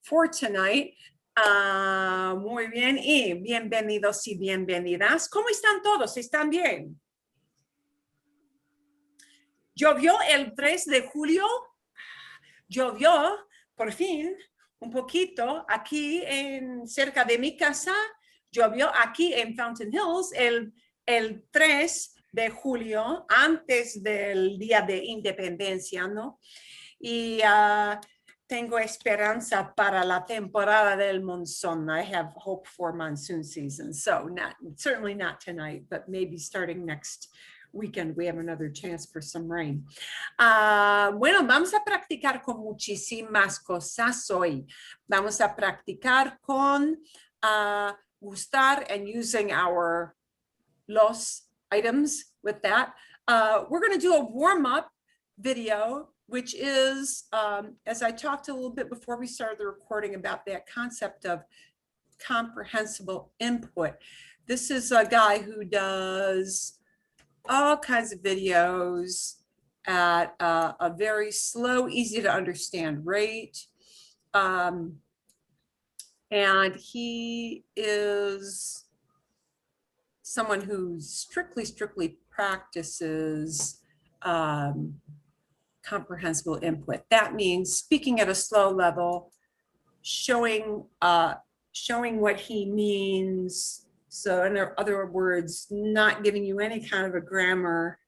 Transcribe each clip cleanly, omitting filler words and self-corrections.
for tonight. Muy bien, y bienvenidos y bienvenidas. ¿Cómo están todos? ¿Están bien? Llovió el 3 de julio. Llovió, por fin, un poquito aquí cerca de mi casa. Llovió aquí en Fountain Hills el 3 de julio, antes del Día de Independencia, ¿no? Y tengo esperanza para la temporada del monzón. I have hope for monsoon season. So certainly not tonight, but maybe starting next weekend, we have another chance for some rain. Bueno, vamos a practicar con muchísimas cosas hoy. Vamos a practicar con Gustar and using los items with that. We're going to do a warm-up video, which is, as I talked a little bit before we started the recording about that concept of comprehensible input. This is a guy who does all kinds of videos at a very slow, easy to understand rate. And he is someone who strictly practices comprehensible input. That means speaking at a slow level, showing what he means. So in other words, not giving you any kind of a grammar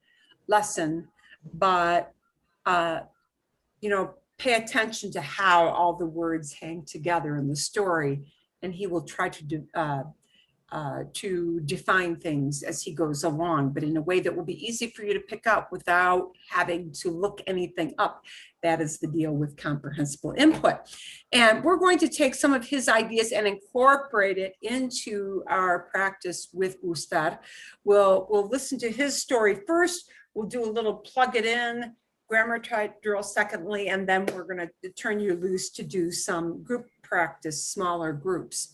lesson, but pay attention to how all the words hang together in the story, and he will try to define things as he goes along, but in a way that will be easy for you to pick up without having to look anything up. That is the deal with comprehensible input. And we're going to take some of his ideas and incorporate it into our practice with Gustar. We'll listen to his story first. We'll do a little plug it in, grammar type drill secondly, and then we're going to turn you loose to do some group practice, smaller groups.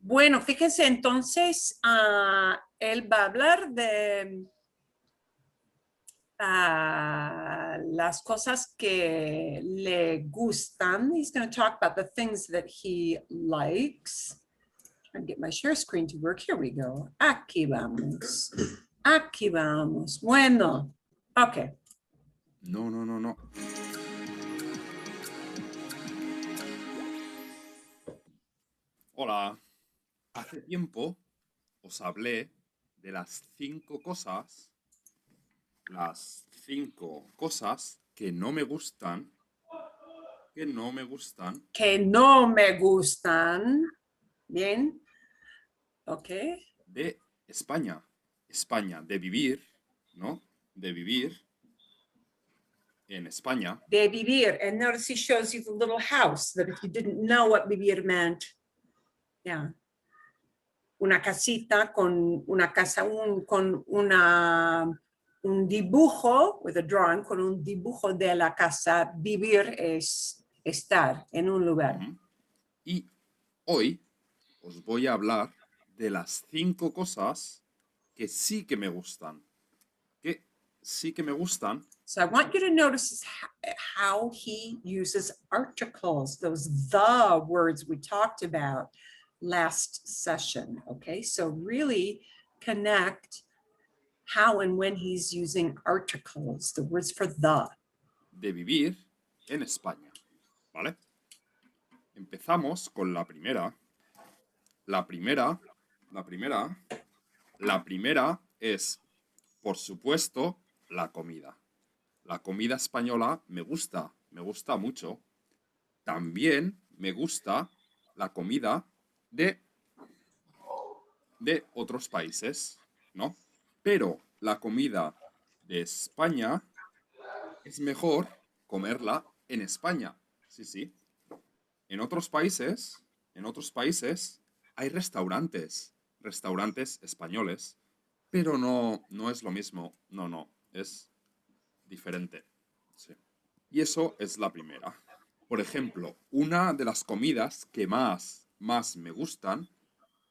Bueno, fíjense entonces, él va a hablar de las cosas que le gustan. He's going to talk about the things that he likes. Trying to get my share screen to work. Here we go. Aquí vamos. Aquí vamos. Bueno, ok. No. Hola. Hace tiempo os hablé de las 5 cosas que no me gustan, Bien. Ok. de España, de vivir, ¿no? De vivir en España. De vivir, and notice he shows you the little house, that if you didn't know what vivir meant, yeah. Una casita con una casa, con un dibujo, with a drawing, con un dibujo de la casa. Vivir es estar en un lugar. Y hoy os voy a hablar de las 5 cosas que sí que me gustan. So I want you to notice how he uses articles, those the words we talked about last session, okay? So really connect how and when he's using articles, the words for the. De vivir en España, ¿vale? Empezamos con la primera. La primera es, por supuesto, la comida. La comida española me gusta mucho. También me gusta la comida de otros países, ¿no? Pero la comida de España es mejor comerla en España. Sí. En otros países hay restaurantes españoles, pero no es lo mismo. No, es diferente. Sí. Y eso es la primera. Por ejemplo, una de las comidas que más me gustan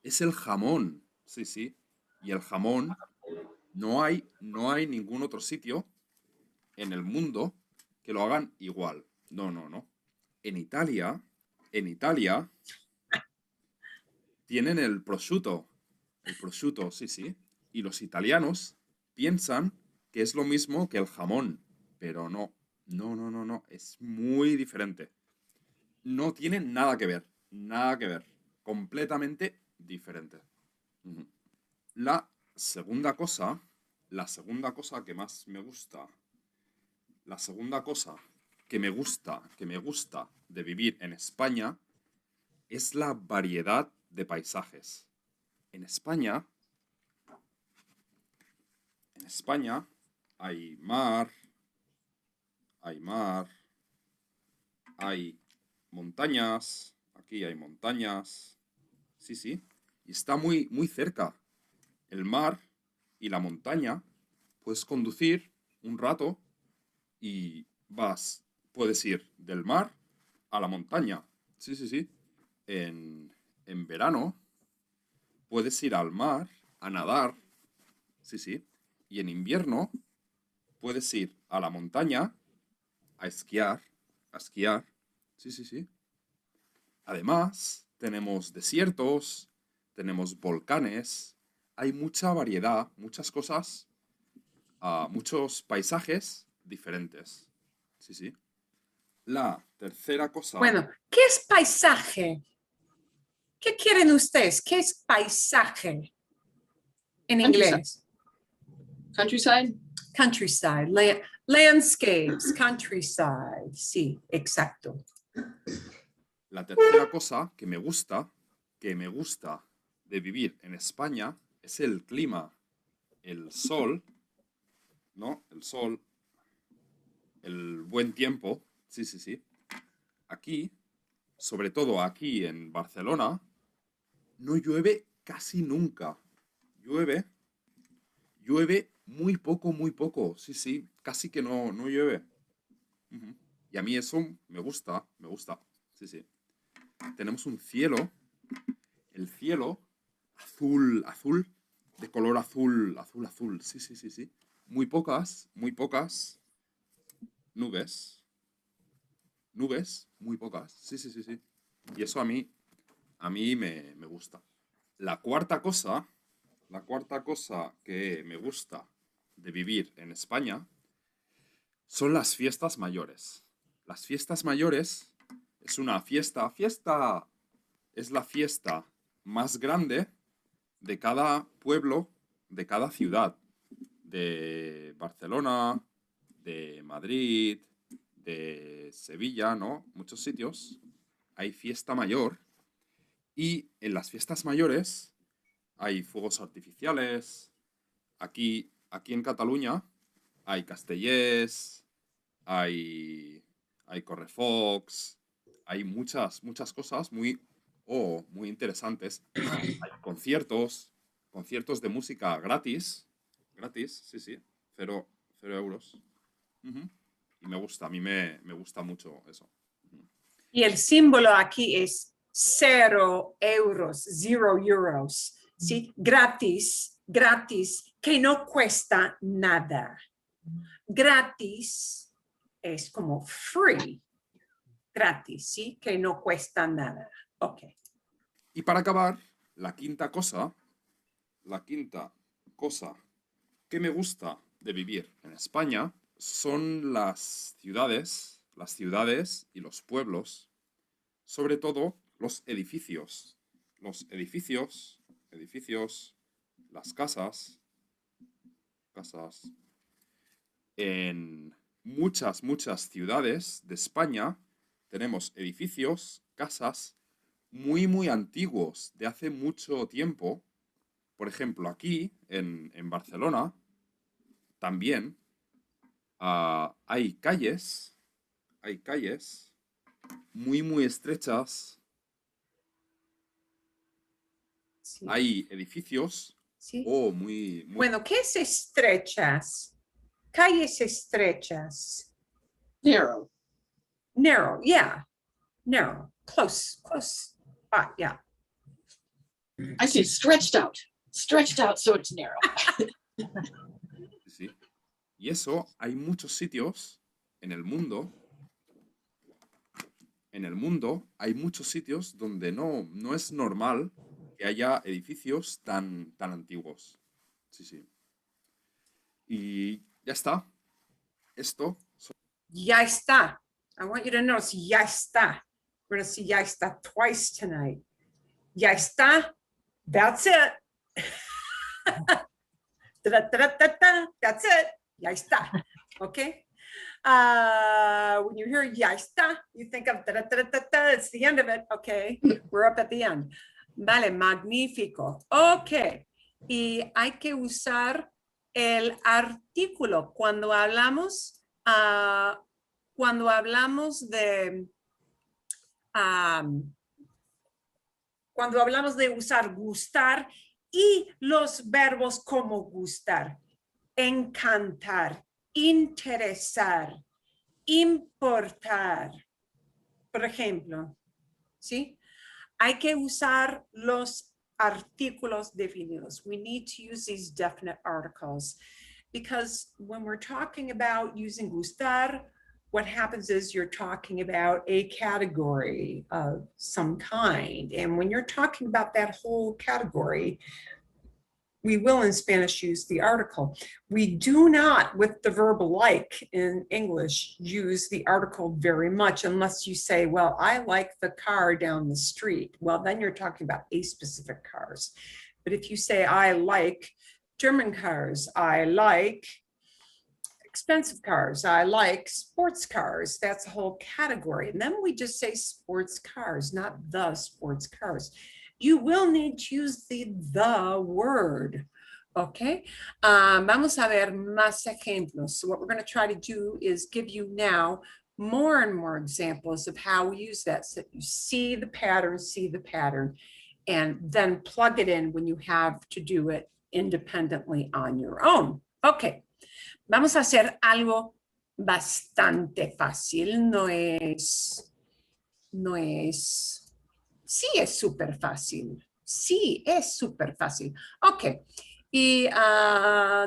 es el jamón. Sí. Y el jamón no hay ningún otro sitio en el mundo que lo hagan igual. No. En Italia tienen el prosciutto. El prosciutto, sí, sí. Y los italianos piensan que es lo mismo que el jamón, pero no. No, no, no, no. Es muy diferente. No tiene nada que ver. Nada que ver. Completamente diferente. Ujú. La segunda cosa, la segunda cosa que más me gusta, la segunda cosa que me gusta de vivir en España es la variedad de paisajes. En España, en España hay mar, hay mar, hay montañas, aquí hay montañas, sí, sí, y está muy, muy cerca. El mar y la montaña, puedes conducir un rato y puedes ir del mar a la montaña. Sí, sí, sí. En verano puedes ir al mar a nadar. Sí, sí. Y en invierno puedes ir a la montaña a esquiar. A esquiar. Sí, sí, sí. Además, tenemos desiertos, tenemos volcanes. Hay mucha variedad, muchas cosas, muchos paisajes diferentes. Sí, sí. La tercera cosa, Bueno, ¿qué es paisaje? ¿Qué quieren ustedes? ¿Qué es paisaje en Countryside. inglés? Countryside. Countryside, landscapes, countryside. Sí, exacto. la tercera cosa que me gusta de vivir en España es el clima, el sol, ¿no? El sol, el buen tiempo. Sí, sí, sí. Aquí, sobre todo aquí en Barcelona, no llueve casi nunca. Llueve, llueve muy poco, muy poco. Sí, sí, casi que no llueve. Ujú. Y a mí eso me gusta, me gusta. Sí, sí. Tenemos un cielo, el cielo azul, azul, de color azul, azul, azul. Sí, sí, sí, sí. Muy pocas nubes. Nubes, muy pocas. Sí, sí, sí, sí. Y eso a mí me gusta. La cuarta cosa, la cuarta cosa que me gusta de vivir en España son las fiestas mayores. Las fiestas mayores es una fiesta, es la fiesta más grande de cada pueblo, de cada ciudad, de Barcelona, de Madrid, de Sevilla, ¿no? Muchos sitios hay fiesta mayor y en las fiestas mayores hay fuegos artificiales. Aquí en Cataluña hay castellers, hay correfocs, hay muchas cosas muy interesantes. Hay conciertos de música gratis, sí, sí, cero euros. Ujú. Y a mí me gusta mucho eso. Ujú. Y el símbolo aquí es 0 euros, 0 euros, ¿sí? Gratis, gratis, que no cuesta nada. Gratis es como free, gratis, ¿sí? Que no cuesta nada. Ok. Y para acabar, la quinta cosa que me gusta de vivir en España son las ciudades y los pueblos, sobre todo edificios, las casas. En muchas ciudades de España tenemos edificios, casas muy antiguos, de hace mucho tiempo. Por ejemplo, aquí en Barcelona también hay calles muy estrechas, Sí, hay edificios sí. muy... Bueno, ¿qué es estrechas? Calles estrechas. Narrow. Narrow, yeah. Narrow. Close. Yeah. I say stretched out. Stretched out so it's narrow. Sí. Y eso hay muchos sitios en el mundo en el mundo hay muchos sitios donde no es normal que haya edificios tan antiguos. Sí, sí. Y ya está. Esto. Ya está. I want you to notice ya está. We're going to see ya está twice tonight. Ya está. That's it. That's it. Ya está. Okay. When you hear ya está, you think of it's the end of it. Okay. We're up at the end. Vale, magnífico. Okay. Y hay que usar el artículo cuando hablamos de cuando hablamos de usar gustar y los verbos como gustar, encantar, interesar, importar. Por ejemplo, ¿sí? Hay que usar los artículos definidos. We need to use these definite articles because when we're talking about using gustar, what happens is you're talking about a category of some kind. And when you're talking about that whole category, we will in Spanish use the article. We do not, with the verb like in English, use the article very much unless you say, well, I like the car down the street. Well, then you're talking about a specific cars. But if you say, I like German cars, I like expensive cars, I like sports cars, that's a whole category. And then we just say sports cars, not the sports cars. You will need to use the word, okay? Vamos a ver más ejemplos. So what we're gonna try to do is give you now more and more examples of how we use that. So you see the pattern, and then plug it in when you have to do it independently on your own. Okay. Vamos a hacer algo bastante fácil, sí es súper fácil, Ok, y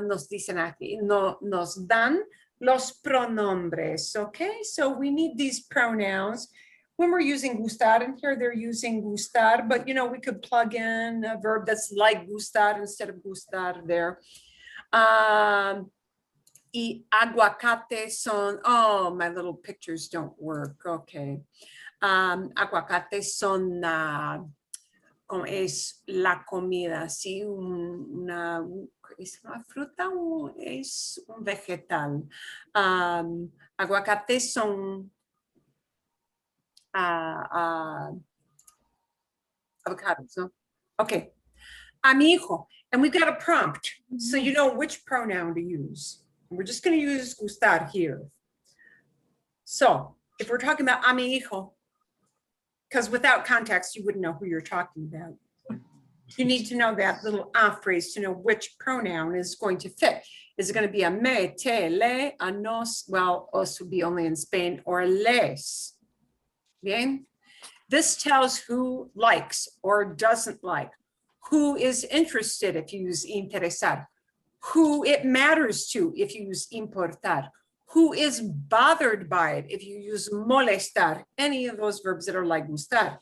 nos dicen aquí, nos dan los pronombres, ok? So we need these pronouns. When we're using gustar, and here they're using gustar, but you know, we could plug in a verb that's like gustar instead of gustar there. Y aguacate son, oh, my little pictures don't work, okay. Aguacate son, como es la comida, ¿sí? ¿Es una fruta o es un vegetal? Aguacate son avocados, ¿no? Okay. A mi hijo, and we've got a prompt, so you know which pronoun to use. We're just going to use gustar here. So if we're talking about a mi hijo, because without context, you wouldn't know who you're talking about. You need to know that little phrase to know which pronoun is going to fit. Is it going to be a me, te, le, a nos? Well, os would be only in Spain, or les. Bien? This tells who likes or doesn't like, who is interested if you use interesar, who it matters to if you use importar, who is bothered by it if you use molestar, any of those verbs that are like gustar.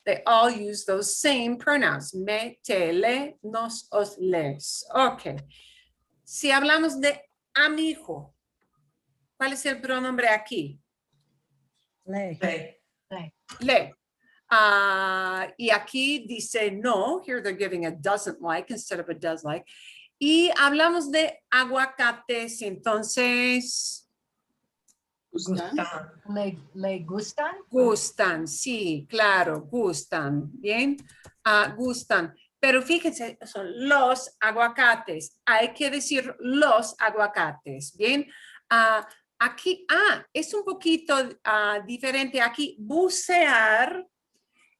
They all use those same pronouns, me, te, le, nos, os, les. Okay. Si hablamos de amigo, ¿cuál es el pronombre aquí? Le. Le. Y aquí dice no, here they're giving a doesn't like instead of a does like. Y hablamos de aguacates, entonces. Gustan. Le gustan. Gustan, sí, claro, gustan, ¿bien? Gustan. Pero fíjense, son los aguacates. Hay que decir los aguacates, ¿bien? Aquí, es un poquito diferente. Aquí, bucear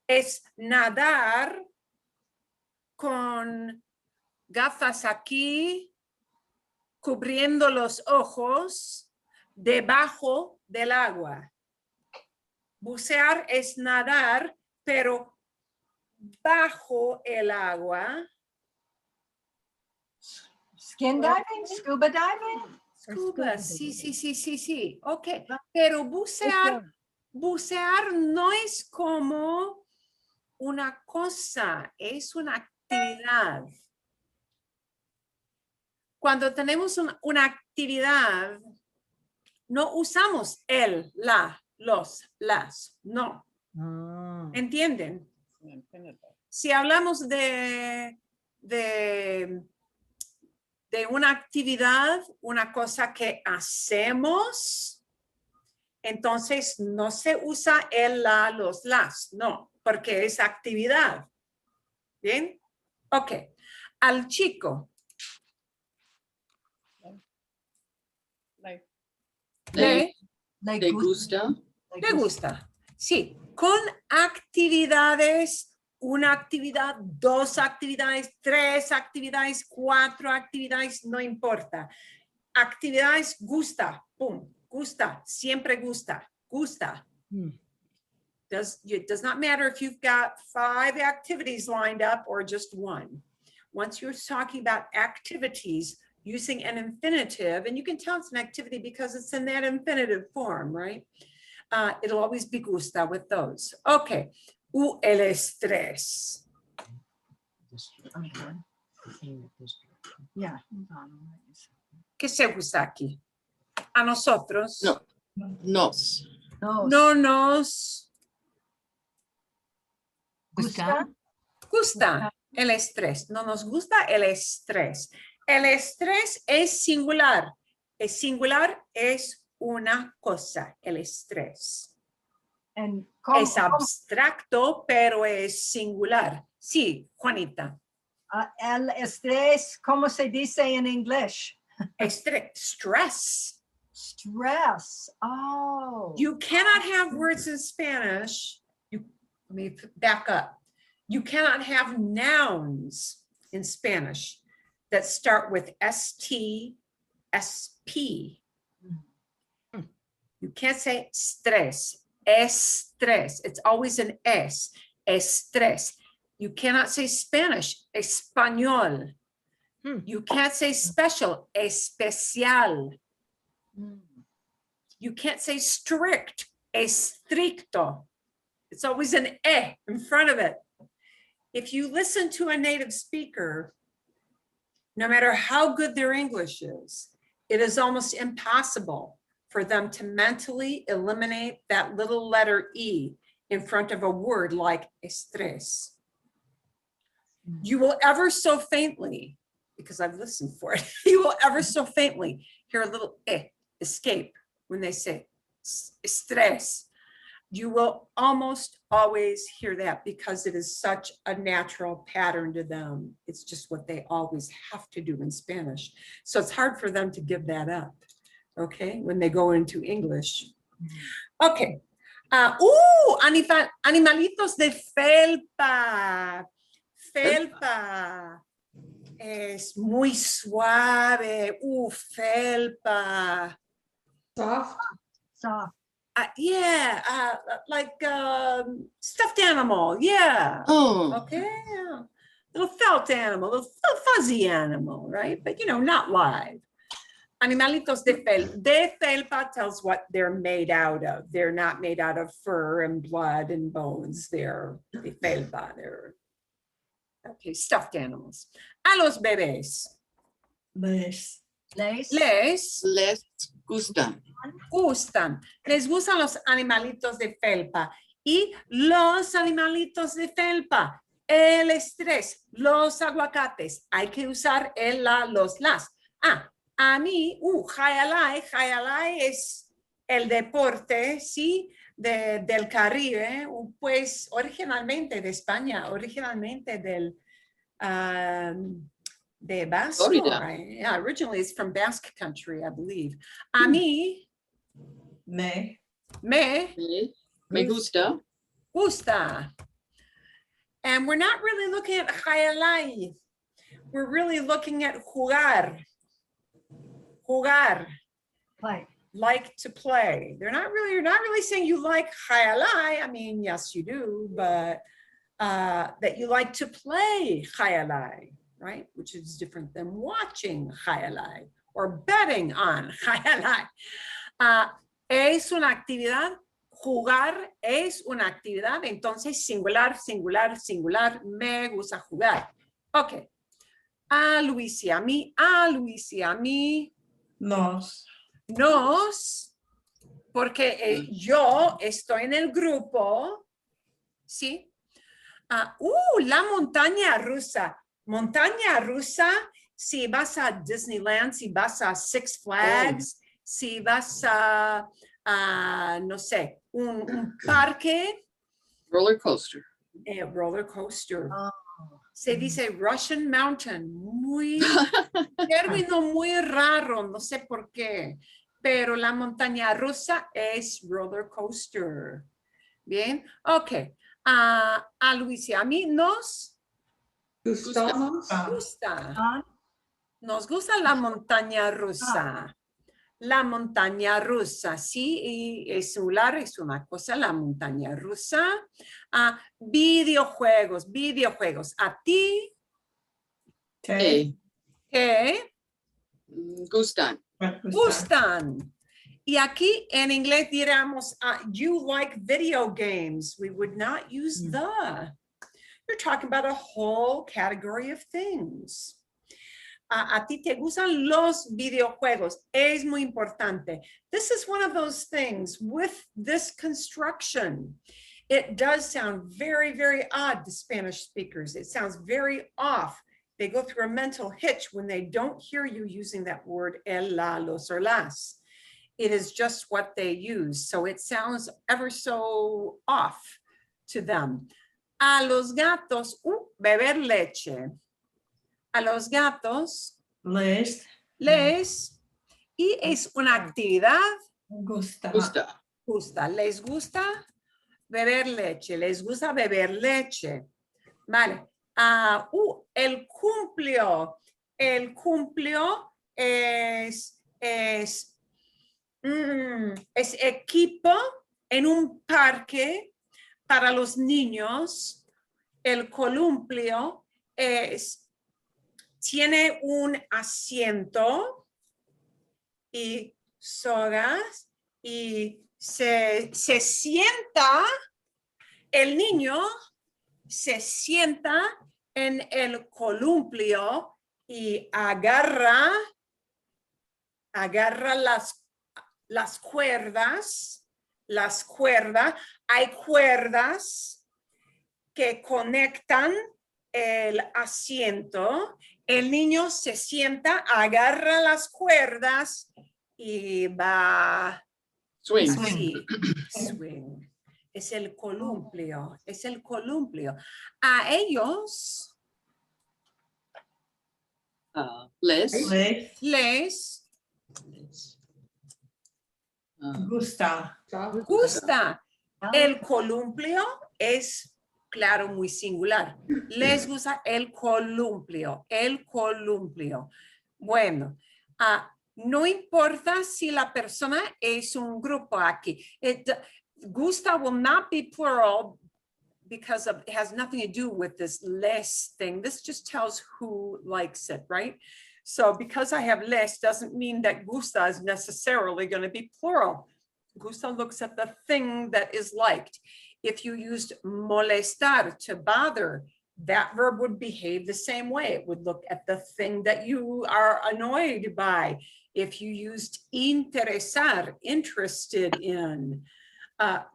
es nadar con gafas aquí, cubriendo los ojos, debajo del agua. Bucear es nadar, pero bajo el agua. Skin diving, scuba diving. Scuba, sí. Ok, pero bucear bucear no es como una cosa, es una actividad. Cuando tenemos una actividad, no usamos el, la, los, las, no. ¿Entienden? Si hablamos de una actividad, una cosa que hacemos, entonces no se usa el, la, los, las, no, porque es actividad. ¿Bien? Ok. Al chico. Le gusta. gusta. Sí, con actividades, una actividad, 2 actividades, 3 actividades, 4 actividades, no importa. Actividades gusta, pum, gusta, siempre gusta, gusta. It does not matter if you've got 5 activities lined up or just 1. Once you're talking about activities, using an infinitive, and you can tell it's an activity because it's in that infinitive form, right? It'll always be gusta with those. Okay. El estrés. Yeah. ¿Qué se gusta aquí? A nosotros. No. Nos. No nos Gusta. gusta el estrés. No nos gusta el estrés. El estrés es singular. El singular es una cosa, el estrés. And Es abstracto, pero es singular. Sí, Juanita. el estrés, ¿cómo se dice en English? Stress. Stress. Oh. You cannot have words in Spanish. Let me back up. You cannot have nouns in Spanish that start with ST, SP. You can't say stress, estrés. It's always an S, estrés. You cannot say Spanish, español. You can't say special, especial. You can't say strict, estricto. It's always an E in front of it. If you listen to a native speaker, no matter how good their English is, it is almost impossible for them to mentally eliminate that little letter E in front of a word like estrés. You will ever so faintly, because I've listened for it, you will ever so faintly hear a little E escape when they say estrés. You will almost always hear that because it is such a natural pattern to them. It's just what they always have to do in Spanish. So it's hard for them to give that up, okay, when they go into English. Okay. Animalitos de felpa. Felpa. Es muy suave. Felpa. Soft. Soft. Like stuffed animal, yeah. Oh. Okay, yeah. Little felt animal, little fuzzy animal, right? But not live. Animalitos de felpa. De felpa tells what they're made out of. They're not made out of fur and blood and bones. They're de felpa. They're stuffed animals. A los bebés. Les. Les gustan. Les gustan los animalitos de felpa. Y los animalitos de felpa, el estrés, los aguacates, hay que usar el, la, los, las. A mí, Jayalay es el deporte, ¿sí? Del Caribe, pues originalmente de España, originalmente de Basque. Yeah, originally it's from Basque country, I believe. A mí, Me. Me gusta. gusta. And we're not really looking at Jayalay. We're really looking at jugar. Jugar. Play. Like to play. You're not really saying you like Jayalay. I mean, yes, you do, but that you like to play Jayalay, right? Which is different than watching Jayalay or betting on Jayalay. Es una actividad jugar es una actividad, entonces singular, singular, singular, me gusta jugar. Ok. A Luis y a mí, Nos. nos, porque yo estoy en el grupo, ¿sí? La montaña rusa. Montaña rusa, si vas a Disneyland, si vas a Six Flags, si vas a no sé, un parque. Roller coaster. Roller coaster. Oh. Se dice Russian Mountain. Muy, término muy raro, no sé por qué. Pero la montaña rusa es roller coaster. Bien, ok. A Luis y a mí nos Gustamos. gusta. Ah, Nos gusta la montaña rusa. La montaña rusa, sí, y es singular, es una cosa, la montaña rusa. Videojuegos, videojuegos. ¿A ti Te. qué Gustan. gustan? Y aquí en inglés diríamos, you like video games. We would not use the. You're talking about a whole category of things. A ti te gustan los videojuegos. Es muy importante. This is one of those things with this construction. It does sound very, very odd to Spanish speakers. It sounds very off. They go through a mental hitch when they don't hear you using that word el, la, los, or las. It is just what they use. So it sounds ever so off to them. A los gatos, beber leche. A los gatos Les. y es una actividad Gusta. Gusta. les gusta beber leche, les gusta beber leche. Vale. El cumplio es equipo en un parque para los niños. El columpio tiene un asiento y sogas y se sienta, el niño se sienta en el columpio y agarra las cuerdas, hay cuerdas que conectan el asiento. El niño se sienta, agarra las cuerdas y va. Swing. Sí, swing. Es el columpio, es el columpio. A ellos Les. Les. Gusta. gusta. El columpio es, claro, muy singular. Les gusta el columpio, el columpio. Bueno, no importa si la persona es un grupo aquí. Gusta will not be plural because it has nothing to do with this les thing. This just tells who likes it, right? So because I have les doesn't mean that gusta is necessarily going to be plural. Gusta looks at the thing that is liked. If you used molestar, to bother, that verb would behave the same way. It would look at the thing that you are annoyed by. If you used interesar, interested in,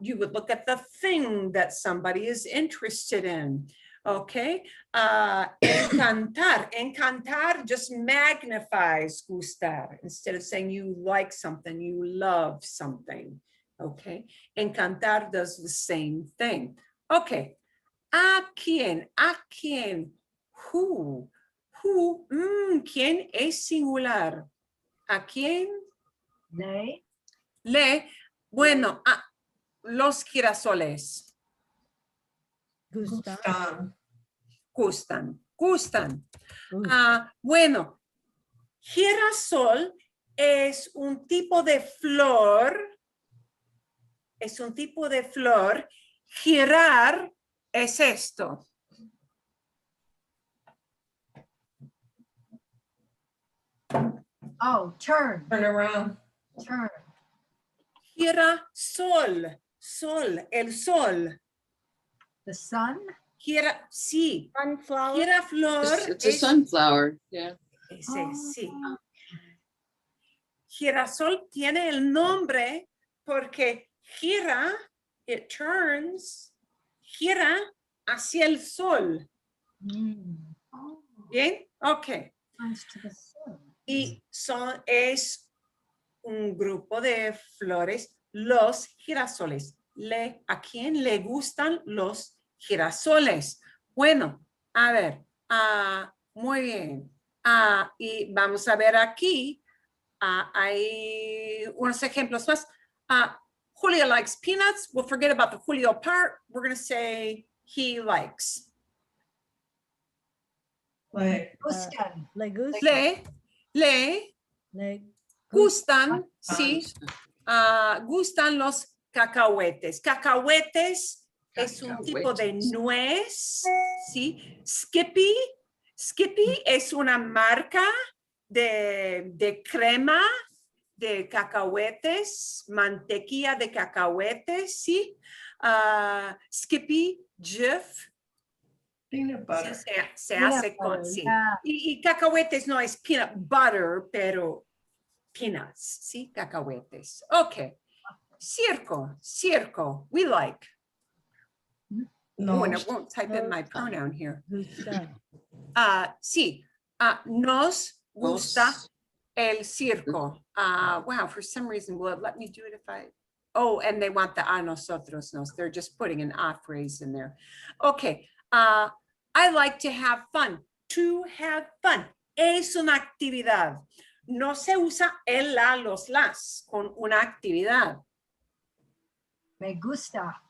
you would look at the thing that somebody is interested in. Okay. Encantar. Encantar just magnifies gustar. Instead of saying you like something, you love something. Okay. Encantar does the same thing. Okay. ¿A quién? ¿A quién? Who? Who? ¿Quién es singular? ¿A quién? Le. Bueno, los girasoles. Gustan. Gustan. Bueno, girasol es un tipo de flor. Es un tipo de flor. Girar es esto. Oh, turn. Turn around. Turn. Girasol. Sol, el sol. The sun? Sí. Sunflower. Giraflor It's a es sunflower. Yeah. ese, sí. Oh, Girasol tiene el nombre porque gira, it turns, gira hacia el sol. Oh, ¿Bien? Ok. turns to the sun. Y es un grupo de flores, los girasoles. ¿A quién le gustan los girasoles? Bueno, a ver, muy bien. Y vamos a ver aquí, hay unos ejemplos más. Julio likes peanuts. We'll forget about the Julio part. We're going to say he likes. Like, Gustan. Le gusta. Le gustan, sí, gustan los cacahuetes. Cacahuetes es un tipo de nuez, ¿sí? Skippy es una marca de crema de cacahuetes, mantequilla de cacahuetes, ¿sí? Skippy, Jif, peanut butter. sí, se Peanut hace con, butter, sí. yeah. Y cacahuetes no es peanut butter, pero peanuts, ¿sí? Cacahuetes. Ok. Circo, we like. No. Oh, and I won't type in my pronoun here. Gusta. Sí, nos gusta Nos. el circo. Wow, for some reason, will it let me do it if I, oh, and they want the a nosotros nos. They're just putting an a phrase in there. Okay, I like to have fun. To have fun. Es una actividad. No se usa el, la, los, las con una actividad. Me gusta.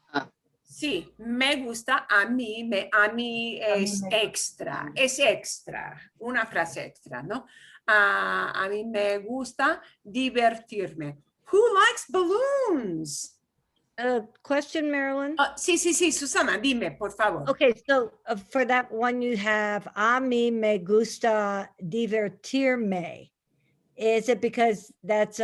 Sí, me gusta, a mí es extra, una frase extra, ¿no? A mí me gusta divertirme. Who likes balloons? Question, Marilyn. Sí, Susana, dime, por favor. Okay, so for that one you have, a mí me gusta divertirme. Is it because that's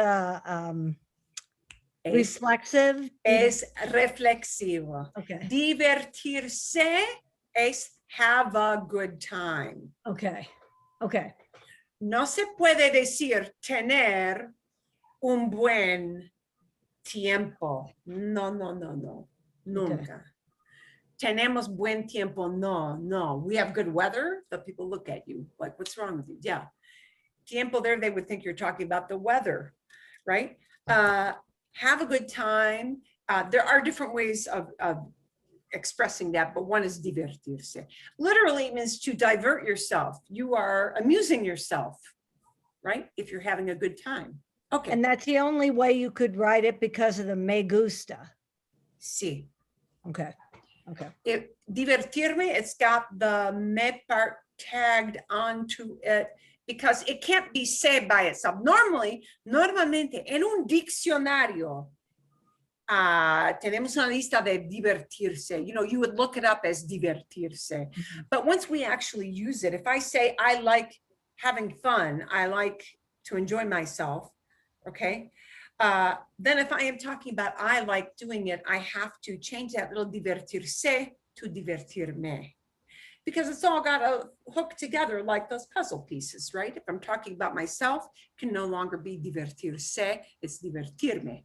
reflexive? Es reflexivo. Okay, Divertirse es have a good time. okay. No se puede decir tener un buen tiempo. No, nunca. Tenemos buen tiempo. No. We have good weather. The people look at you like, what's wrong with you? Yeah. Tiempo there, they would think you're talking about the weather, right? Have a good time. There are different ways of expressing that, but one is divertirse. Literally it means to divert yourself. You are amusing yourself, right? If you're having a good time. Okay. And that's the only way you could write it because of the me gusta. Sí. Okay. Divertirme, it's got the me part tagged onto it because it can't be said by itself. Normalmente en un diccionario, tenemos una lista de divertirse. You know, you would look it up as divertirse. But once we actually use it, if I say, I like having fun, I like to enjoy myself, okay? Then if I am talking about I like doing it, I have to change that little divertirse to divertirme. Because it's all got to hook together like those puzzle pieces, right? If I'm talking about myself, it can no longer be divertirse, it's divertirme.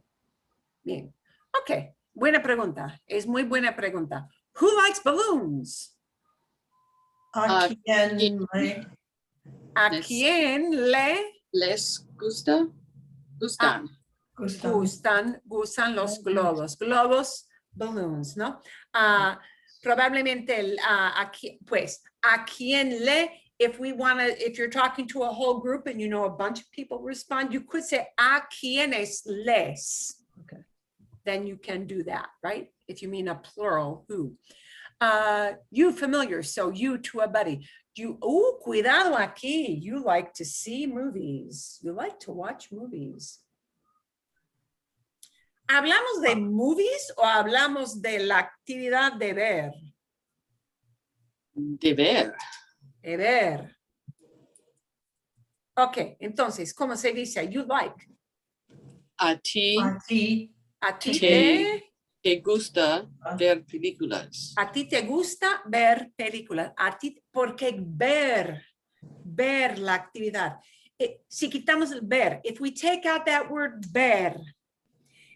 Bien. Okay, buena pregunta. Es muy buena pregunta. Who likes balloons? ¿A quién ¿A quién Les gusta? Gustan. gustan los globos? Globos, balloons, ¿no? Probablemente ¿a quién if you're talking to a whole group and you know a bunch of people respond, you could say ¿a quiénes les? Okay. Then you can do that, right? If you mean a plural, who. You familiar, so you to a buddy. Cuidado aquí. You like to see movies. You like to watch movies. ¿Hablamos de movies o hablamos de la actividad de ver? De ver. De ver. Ok, entonces, ¿cómo se dice? You like. A ti A ti A ti te te gusta ver películas. A ti te gusta ver películas. A ti, porque ver la actividad. Si quitamos el ver, if we take out that word ver,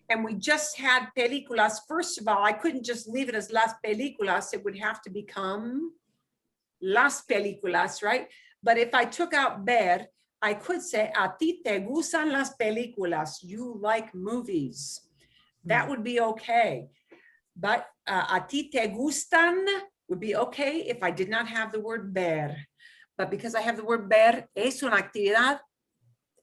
and we just had películas, first of all, I couldn't just leave it as las películas. It would have to become las películas, right? But if I took out ver, I could say, a ti te gustan las películas. You like movies. That would be okay. But a ti te gustan would be okay if I did not have the word ver. But because I have the word ver, es una actividad,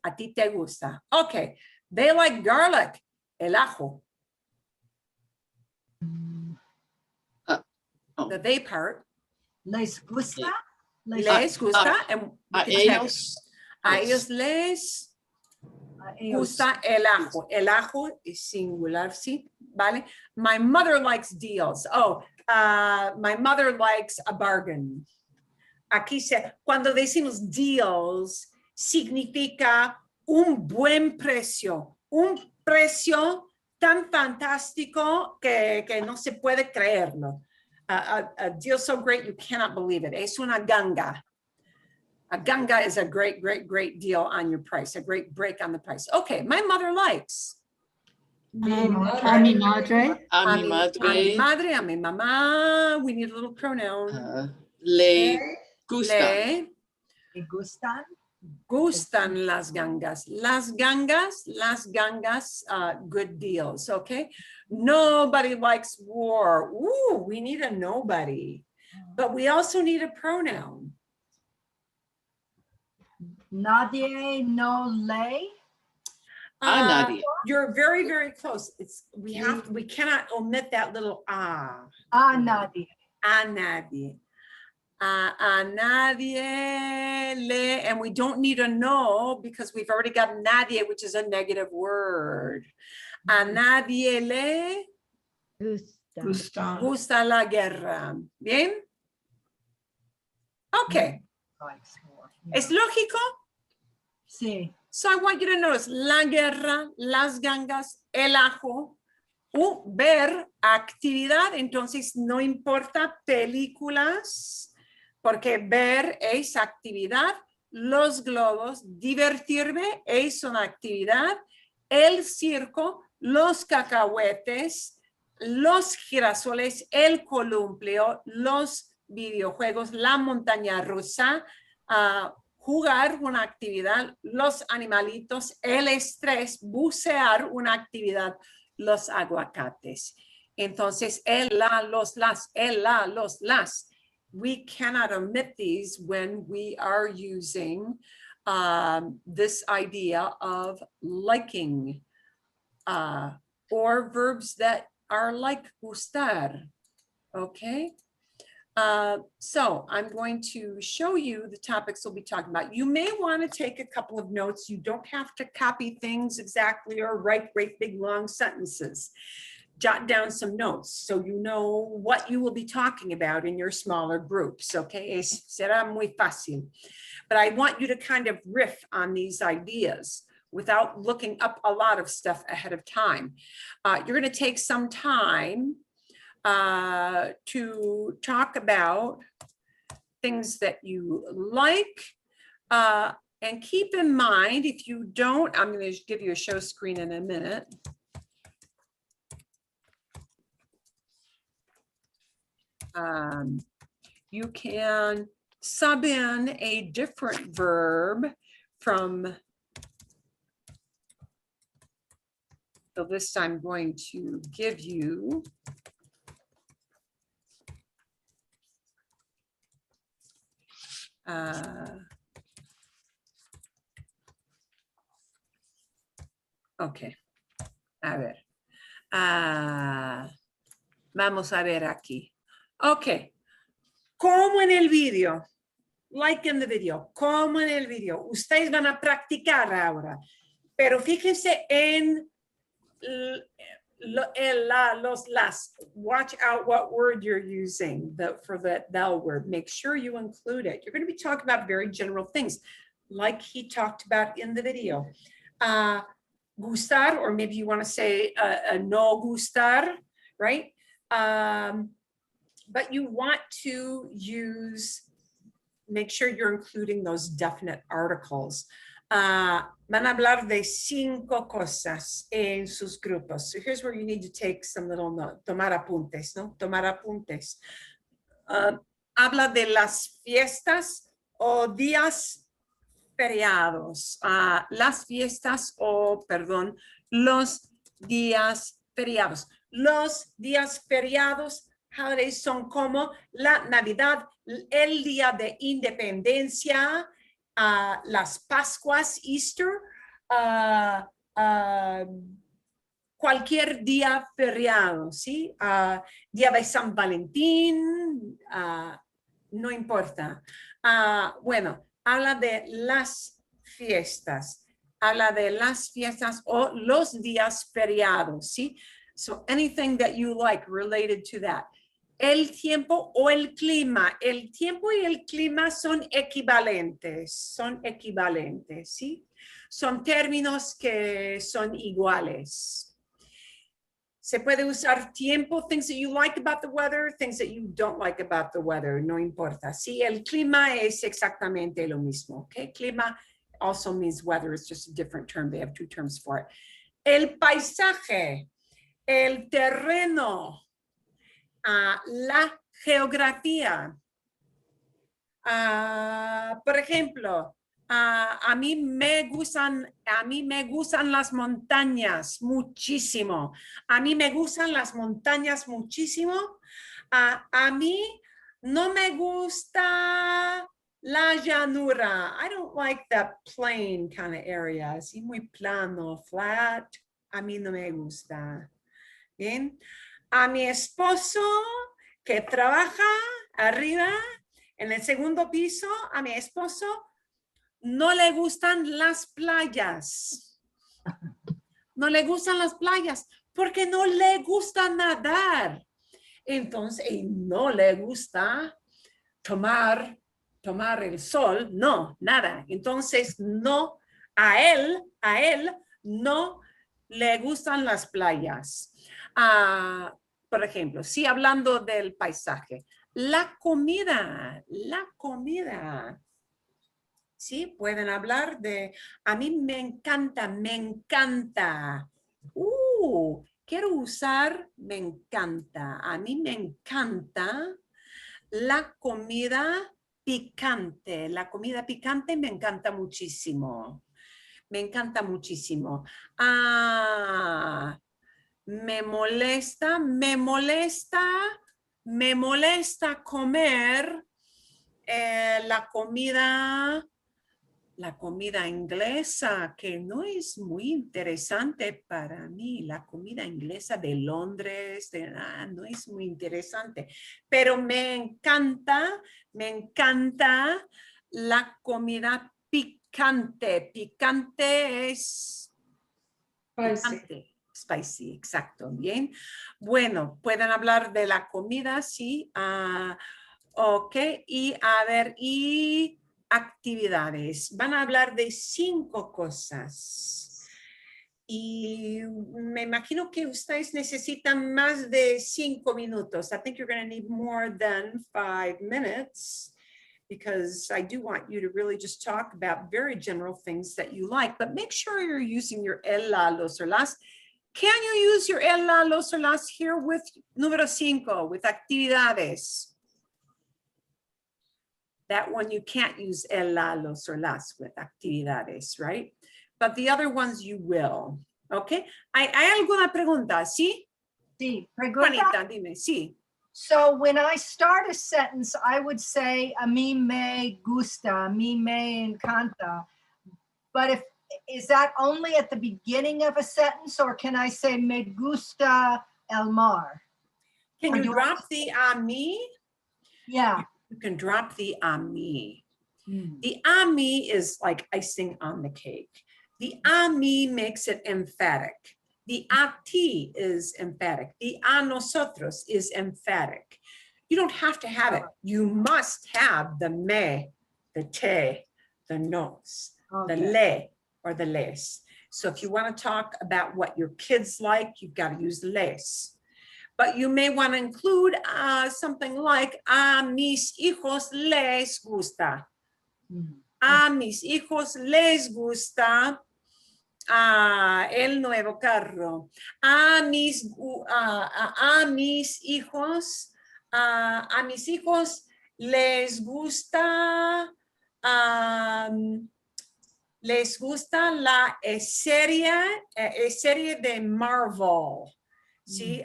a ti te gusta. Okay, they like garlic, el ajo. The they part. Les gusta? Les gusta. And we A can check it. ellos. A Yes. ellos les gusta el ajo. El ajo is singular, sí, ¿vale? My mother likes deals. Oh, my mother likes a bargain. Aquí cuando decimos deals, significa un buen precio. Un precio tan fantástico que no se puede creerlo. A deal so great you cannot believe it. Es una ganga. A ganga is a great, great, great deal on your price, a great break on the price. Okay, my mother likes. Mi madre. A mi madre. A mi madre. A mi mamá. We need a little pronoun. Le gusta. ¿Me gustan? Gustan las gangas. Las gangas, good deals, okay? Nobody likes war. Ooh, we need a nobody. But we also need a pronoun. Nadie no le. Nadie. You're very, very close. We cannot omit that little ah. A nadie. A nadie. A nadie le, and we don't need a no because we've already got nadie, which is a negative word. A nadie le Gusta. gusta la guerra. Bien? Okay. ¿Es lógico? Sí. So I want you to notice la guerra, las gangas, el ajo, ver, actividad. Entonces no importa películas, porque ver es actividad. Los globos, divertirme es una actividad. El circo, los cacahuetes, los girasoles, el columpio, los videojuegos, la montaña rusa, jugar una actividad, los animalitos, el estrés, bucear una actividad, los aguacates. Entonces, el, la, los, las, el, la, los, las. We cannot omit these when we are using this idea of liking or verbs that are like gustar, okay? So I'm going to show you the topics we'll be talking about. You may want to take a couple of notes. You don't have to copy things exactly or write great big long sentences. Jot down some notes so you know what you will be talking about in your smaller groups, okay? Será muy fácil. But I want you to kind of riff on these ideas without looking up a lot of stuff ahead of time. You're going to take some time to talk about things that you like. And keep in mind, if you don't, I'm going to give you a show screen in a minute. You can sub in a different verb from, so this I'm going to give you ok, a ver, vamos a ver aquí. Ok, como en el video, like in the video, como en el video, ustedes van a practicar ahora, pero fíjense en los, las. Watch out what word you're using for that thou word. Make sure you include it. You're going to be talking about very general things, like he talked about in the video. Gustar, or maybe you want to say no gustar. right? But you want to make sure you're including those definite articles. Van a hablar de 5 cosas en sus grupos. So here's where you need to take some little note, tomar apuntes, ¿no? Tomar apuntes. Habla de las fiestas o días feriados. Las fiestas perdón, los días feriados. Los días feriados, holidays, son como la Navidad, el día de independencia, las Pascuas, Easter, cualquier día feriado, ¿sí? Día de San Valentín, no importa. Bueno, habla de las fiestas. Habla de las fiestas o los días feriados, ¿sí? So anything that you like related to that. El tiempo o el clima. El tiempo y el clima son equivalentes, ¿sí? Son términos que son iguales. Se puede usar tiempo, things that you like about the weather, things that you don't like about the weather, no importa. Sí, el clima es exactamente lo mismo, ¿ok? Clima also means weather, it's just a different term, they have 2 terms for it. El paisaje, el terreno, la geografía. Por ejemplo, a mí me gustan las montañas muchísimo. A mí me gustan las montañas muchísimo. A mí no me gusta la llanura. I don't like that plain kind of area. Así muy plano, flat. A mí no me gusta. Bien. A mi esposo que trabaja arriba en el segundo piso, a mi esposo no le gustan las playas. No le gustan las playas porque no le gusta nadar. Entonces, y no le gusta tomar el sol, no, nada. Entonces, no, a él no le gustan las playas. Por ejemplo, sí, hablando del paisaje, la comida. Sí, pueden hablar de, a mí me encanta. Quiero usar me encanta. A mí me encanta la comida picante. La comida picante me encanta muchísimo. Me encanta muchísimo. Me molesta comer la comida inglesa, que no es muy interesante para mí. La comida inglesa de Londres, no es muy interesante. Pero me encanta la comida picante. Picante es picante. Spicy, exacto, bien. Bueno, pueden hablar de la comida, sí. Ok, y a ver, y actividades. Van a hablar de 5 cosas. Y me imagino que ustedes necesitan más de 5 minutos. I think you're going to need more than 5 minutes. Because I do want you to really just talk about very general things that you like, but make sure you're using your el, la, los, or las. Can you use your el, la, los, or las here with número 5, with actividades? That one you can't use el, la, los, or las with actividades, right? But the other ones you will, okay? ¿Hay alguna pregunta? ¿Sí? Sí, pregunta. Juanita, dime, sí. So when I start a sentence, I would say, a mí me gusta, a mí me encanta. But is that only at the beginning of a sentence, or can I say, me gusta el mar? Can Or you do drop the a mí? Yeah. You can drop the a mí. Mm. The a mí is like icing on the cake. The a mí makes it emphatic. The a ti is emphatic. The a nosotros is emphatic. You don't have to have it. You must have the me, the te, the nos, the le, or the les. So if you want to talk about what your kids like, you've got to use les. But you may want to include something like, a mis hijos les gusta. A mis hijos les gusta el nuevo carro. A mis hijos, a mis hijos les gusta, les gusta la serie de Marvel. See,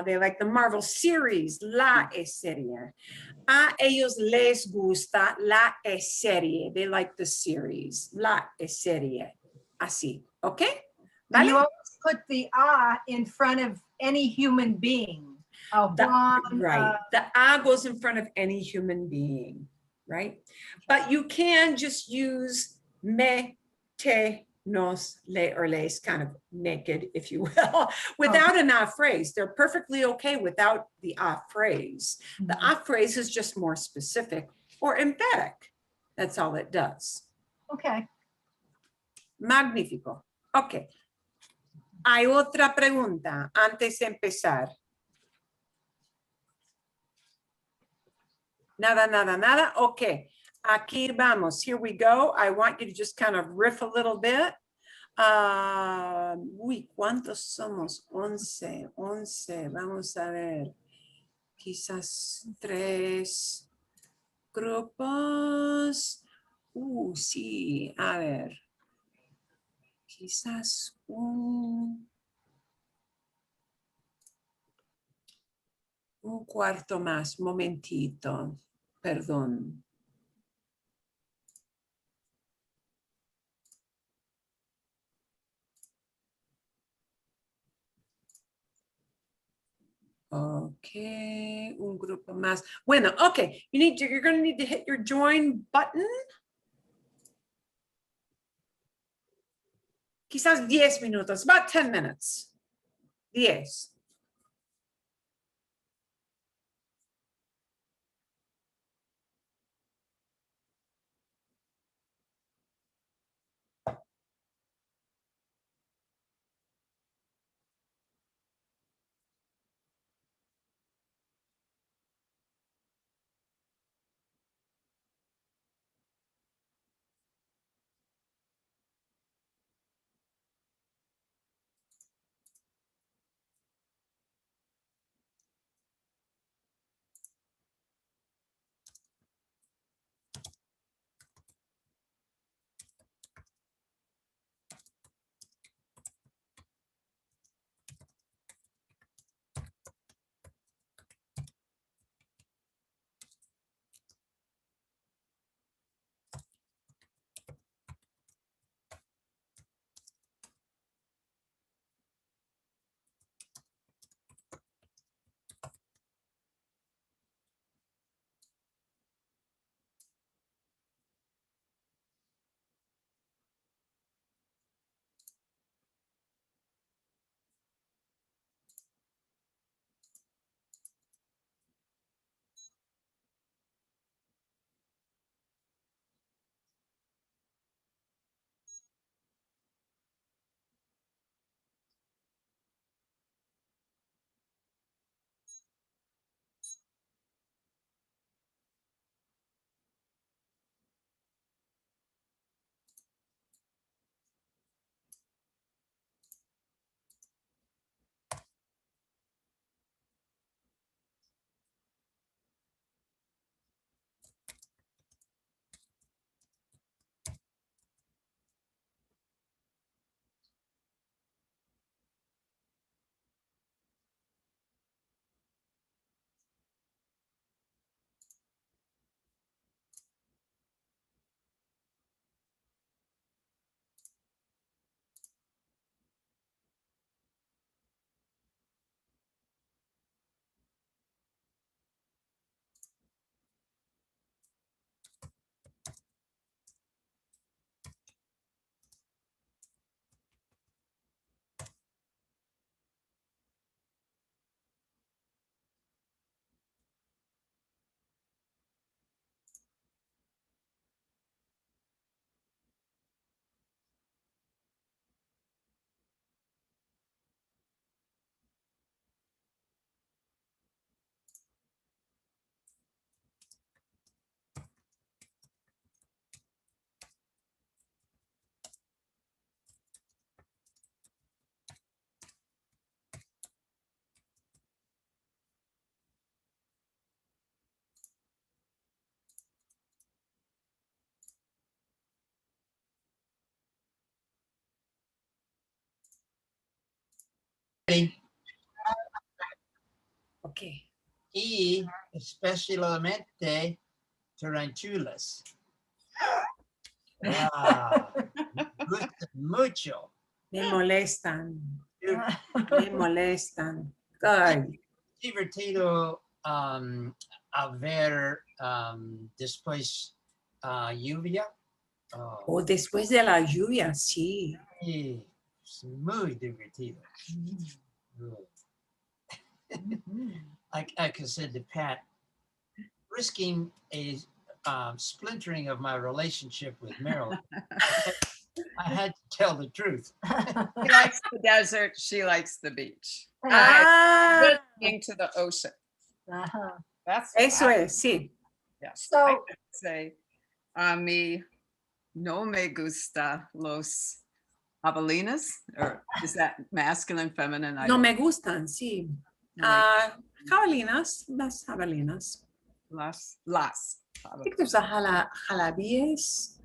they like the Marvel series, la serie. A ellos les gusta la serie. They like the series, la serie. Así, ¿ok? And you ¿Vale? always put the in front of any human being. Juan, Right. The a goes in front of any human being, right? But you can just use me, te, nos, le, or les, kind of naked, if you will, without an a phrase. They're perfectly okay without the a phrase. The a phrase is just more specific or emphatic. That's all it does. Okay. Magnífico. Ok. Hay otra pregunta antes de empezar. Nada, nada, nada. Ok. Aquí vamos. Here we go. I want you to just kind of riff a little bit. Uy, ¿cuántos somos? 11, 11. Vamos a ver. Quizás 3 grupos. Sí. A ver. Quizás un cuarto más. Momentito. Perdón. Okay, un grupo más. Bueno, okay, you're going to need to hit your join button. Quizás 10 minutos, about 10 minutes. 10. Okay. Y especialmente tarantulas. Wow. Gusta mucho. Me molestan. Me molestan. Good. Divertido a ver después lluvia. Oh, O después de la lluvia, sí. sí, es muy divertido. Like I said to Pat, risking a splintering of my relationship with Meryl, I had to tell the truth. He likes the desert. She likes the beach. Ah, Listening to the ocean. Uh-huh. That's eso what I- es, sí. yes. So- I could say, a mí no me gusta los javelinas, or is that masculine, feminine? I No don't- me gustan, sí. no me- Ah, javelinas, las javelinas. las I think there's a jalabíes.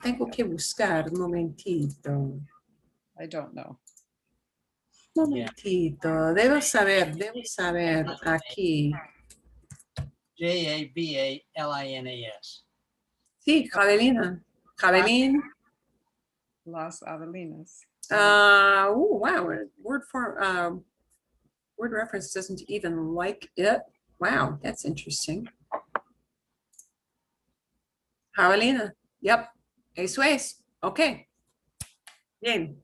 Tengo que buscar un momentito. I don't know. Momentito. Debo saber aquí. Jabalinas. Sí, javelina. Javelin. Las javelinas. Wow. Word reference doesn't even like it. Wow, that's interesting. Javelina. Yep. Eso es. Okay. Bien.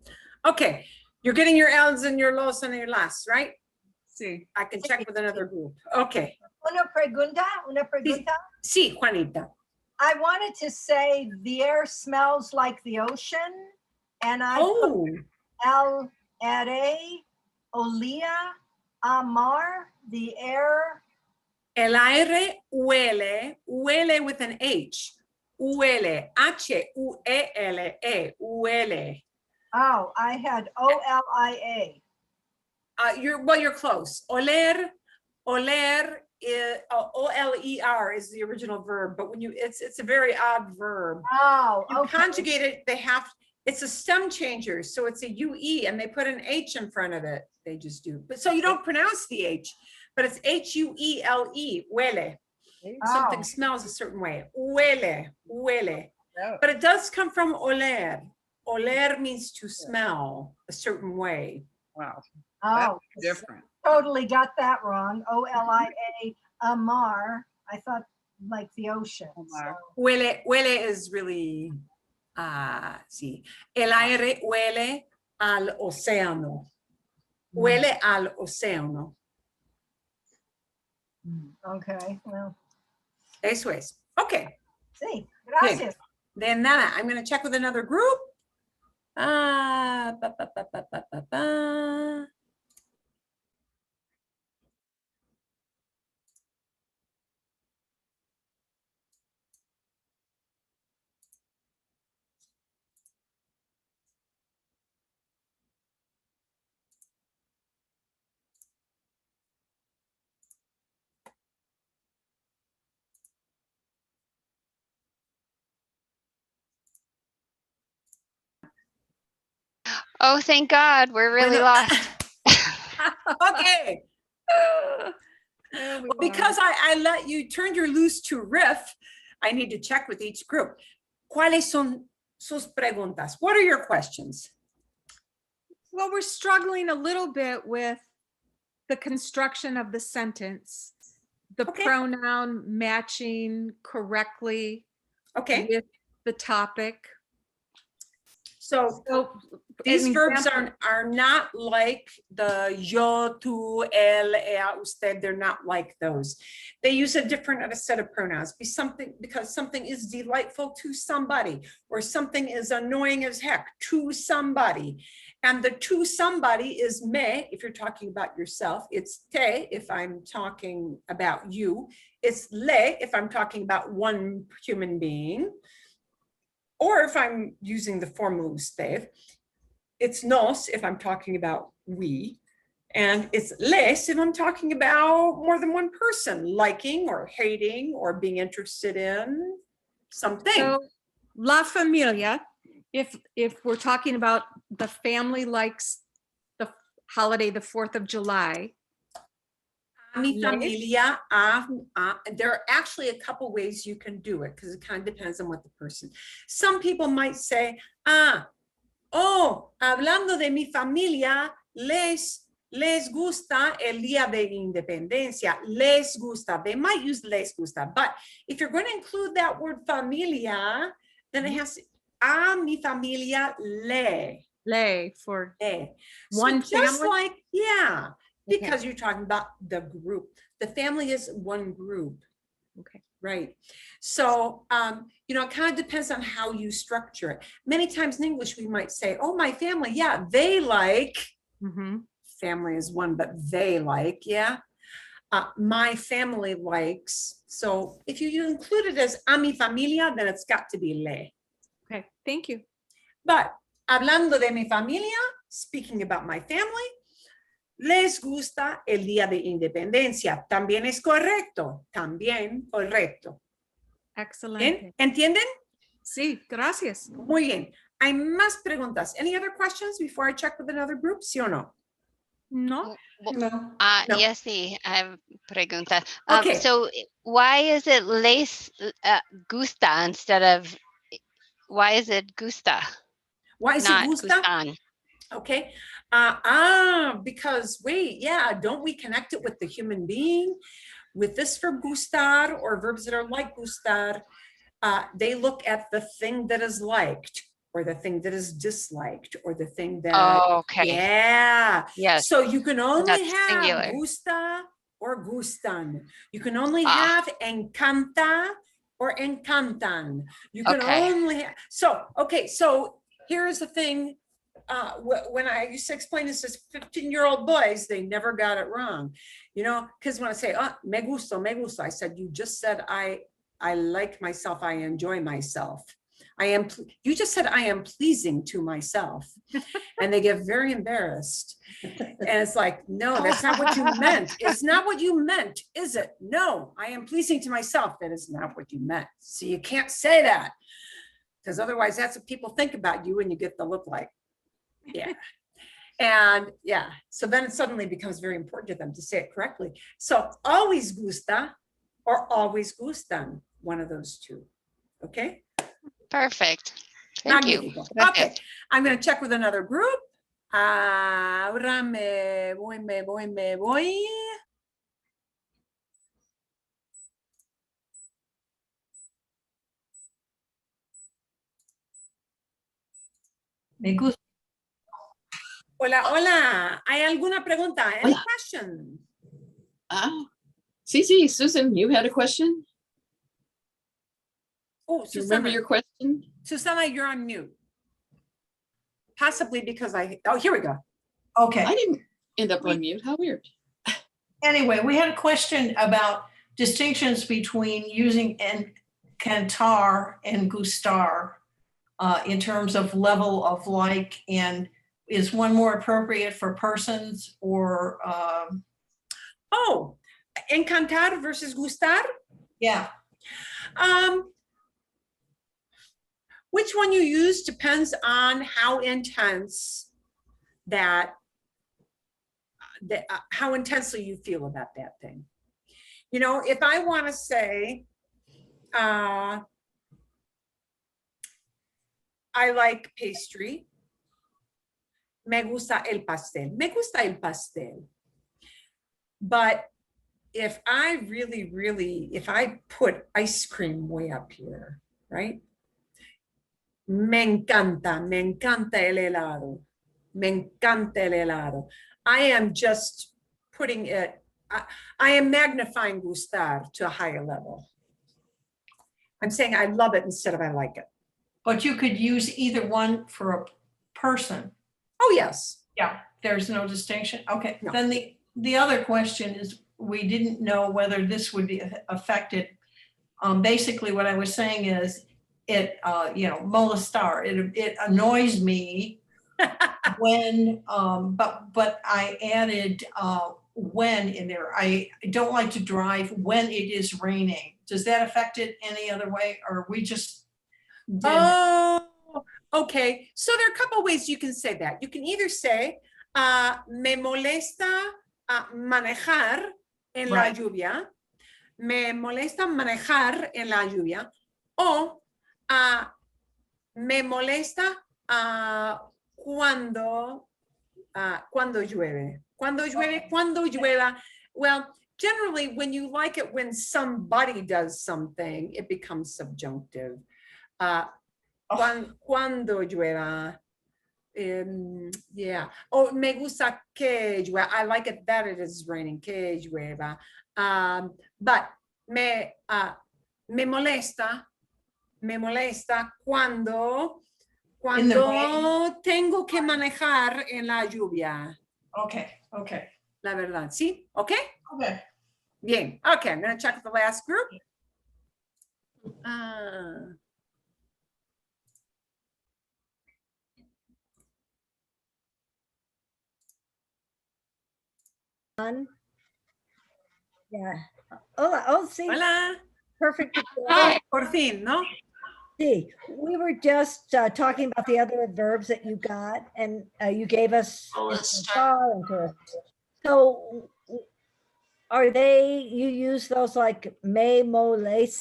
Okay. You're getting your L's and your los and your las, right? Sí. I can check with another group. Okay. Una pregunta. Sí, Juanita. I wanted to say the air smells like the ocean, and I put Oh, el aire olía a mar. The air. el aire huele, huele with an H. Huele, H-U-E-L-E, huele. Oh, I had OLIA. You're close. Oler, O-L-E-R is the original verb, but when it's a very odd verb. Oh, You okay. conjugate it, it's a stem changer, so it's a UE, and they put an H in front of it. They just do. But so you don't pronounce the H, but it's H-U-E-L-E, huele. Something Oh. smells a certain way. Huele. Oh, But it does come from oler. Oler means to smell a certain way. wow. Oh, That's different. totally got that wrong. OLIA, amar. I thought like the ocean. Amar. So, Huele is really, sí. El aire huele al océano. Huele al océano. okay, well, Eso es. Okay. sí, gracias. De nada. I'm going to check with another group. Ba, ba, ba, ba, ba, ba, ba. Oh, thank God, we're really Bueno. lost. Okay. Well, because I let you turn your loose to riff, I need to check with each group. ¿Cuáles son sus preguntas? What are your questions? Well, we're struggling a little bit with the construction of the sentence, the Okay. pronoun matching correctly Okay. with the topic. So So these an verbs example- are not like the yo, tú, él, ella, usted. They're not like those. They use a different set of pronouns. Because something is delightful to somebody, or something is annoying as heck to somebody. And the to somebody is me if you're talking about yourself. It's te if I'm talking about you. It's le if I'm talking about one human being. Or if I'm using the formal usted, it's nos if I'm talking about we, and it's les if I'm talking about more than one person, liking or hating or being interested in something. So la familia, if we're talking about the family likes the holiday, the 4th of July. A mi Les. familia, there are actually a couple ways you can do it because it kind of depends on what the person. Some people might say, hablando de mi familia, les gusta el día de independencia. Les gusta. They might use les gusta, but if you're going to include that word familia, then it has a mi familia Les for le. one So just family? like, yeah, Okay. because you're talking about the group. The family is one group. Okay. Right. So, you know, it kind of depends on how you structure it. Many times in English, we might say, oh, my family, yeah, they like, Mhm. family is one, but they like, yeah. My family likes. So if you include it as a mi familia, then it's got to be le. Okay, thank you. But hablando de mi familia, speaking about my family, les gusta el día de independencia. También es correcto. También correcto. Excelente. ¿Entienden? Sí, gracias. Muy bien. Hay más preguntas. Any other questions before I check with another group? ¿Sí o no? No? No. Yes, sí, I have preguntas. Okay. So why is it les gusta instead of, why is it gusta, Why is not it gusta? gustan? Okay. Because wait, yeah, don't we connect it with the human being? With this verb gustar or verbs that are like gustar, they look at the thing that is liked or the thing that is disliked or the thing that, Oh, okay. yeah. Yes. So you can only That's have singular. gusta or gustan. You can only Ah. have encanta or encantan. You can Okay. only have, so, okay, so here's the thing. When I used to explain this to 15-year-old boys, they never got it wrong. You know, because when I say, me gusta, I said, you just said, I like myself, I enjoy myself. You just said I am pleasing to myself. And they get very embarrassed. And it's like, no, that's not what you meant. It's not what you meant, is it? No, I am pleasing to myself. That is not what you meant. So you can't say that. Because otherwise that's what people think about you and you get the look like. Yeah. And yeah, so then it suddenly becomes very important to them to say it correctly. So always gusta or always gustan, one of those two. Okay. Perfect. Thank you. Magnífico. Gracias. Okay, I'm going to check with another group. Ahora me voy. Me gusta. Hola, hola. ¿Hay alguna pregunta? Any Hola. question? Sí, Susan, you had a question? Oh, Do you remember Susana. your question? Susana, you're on mute. Possibly because here we go. Okay. I didn't end up on mute. How weird. Anyway, we had a question about distinctions between using Encantar and Gustar in terms of level of like, and is one more appropriate for persons or Encantar versus Gustar. yeah. Which one you use depends on how intense how intensely you feel about that thing. You know, if I want to say, I like pastry, me gusta el pastel. Me gusta el pastel. But if I if I put ice cream way up here, right? Me encanta el helado. Me encanta el helado. I am just putting it, I am magnifying gustar to a higher level. I'm saying I love it instead of I like it. But you could use either one for a person. Oh, yes. Yeah, there's no distinction. Okay, No. then the other question is, we didn't know whether this would be affected. Basically what I was saying is it, molestar, it annoys me when, but I added when in there. I don't like to drive when it is raining. Does that affect it any other way, or we just did? Oh, okay. So there are a couple ways you can say that. You can either say, Me molesta manejar en la Right. lluvia. Me molesta manejar en la lluvia. O me molesta cuando llueve. Cuando llueve, cuando llueva. Well, generally, when you like it when somebody does something, it becomes subjunctive. Cuando llueva. Yeah. Oh, me gusta que llueva. I like it that it is raining. Que llueva. But me molesta cuando In the rain. tengo que manejar en la lluvia. Okay, okay, La verdad, ¿sí? ¿Ok? okay. Bien. Okay, I'm going to check the last group. Yeah. Hola. Oh, sí. Hola. Perfect. Por fin, ¿no? See, we were just talking about the other verbs that you got, and you gave us Encantar and to- So are they, you use those like molesta,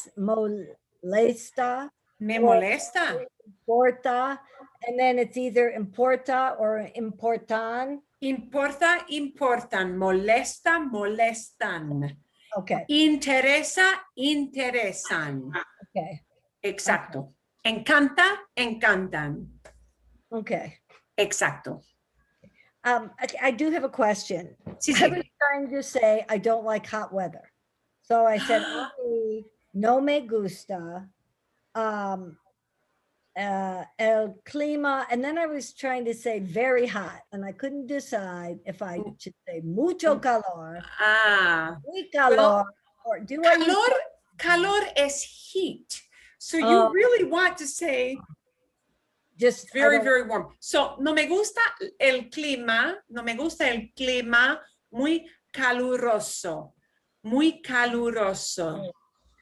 Me Or- molesta. importa, and then it's either importa or importan? Importa, importan. Molesta, molestan. Okay, Interesa, interesan. okay, Exacto. Encanta, encantan. okay. Exacto. I do have a question. Sí, I was sí. trying to say I don't like hot weather. So I said, a mí no me gusta el clima. And then I was trying to say very hot, and I couldn't decide if I should say mucho calor, muy calor, or do I use Calor is heat. So you Oh. really want to say just I very, don't- very warm. So no me gusta el clima, no me gusta el clima muy caluroso, muy caluroso.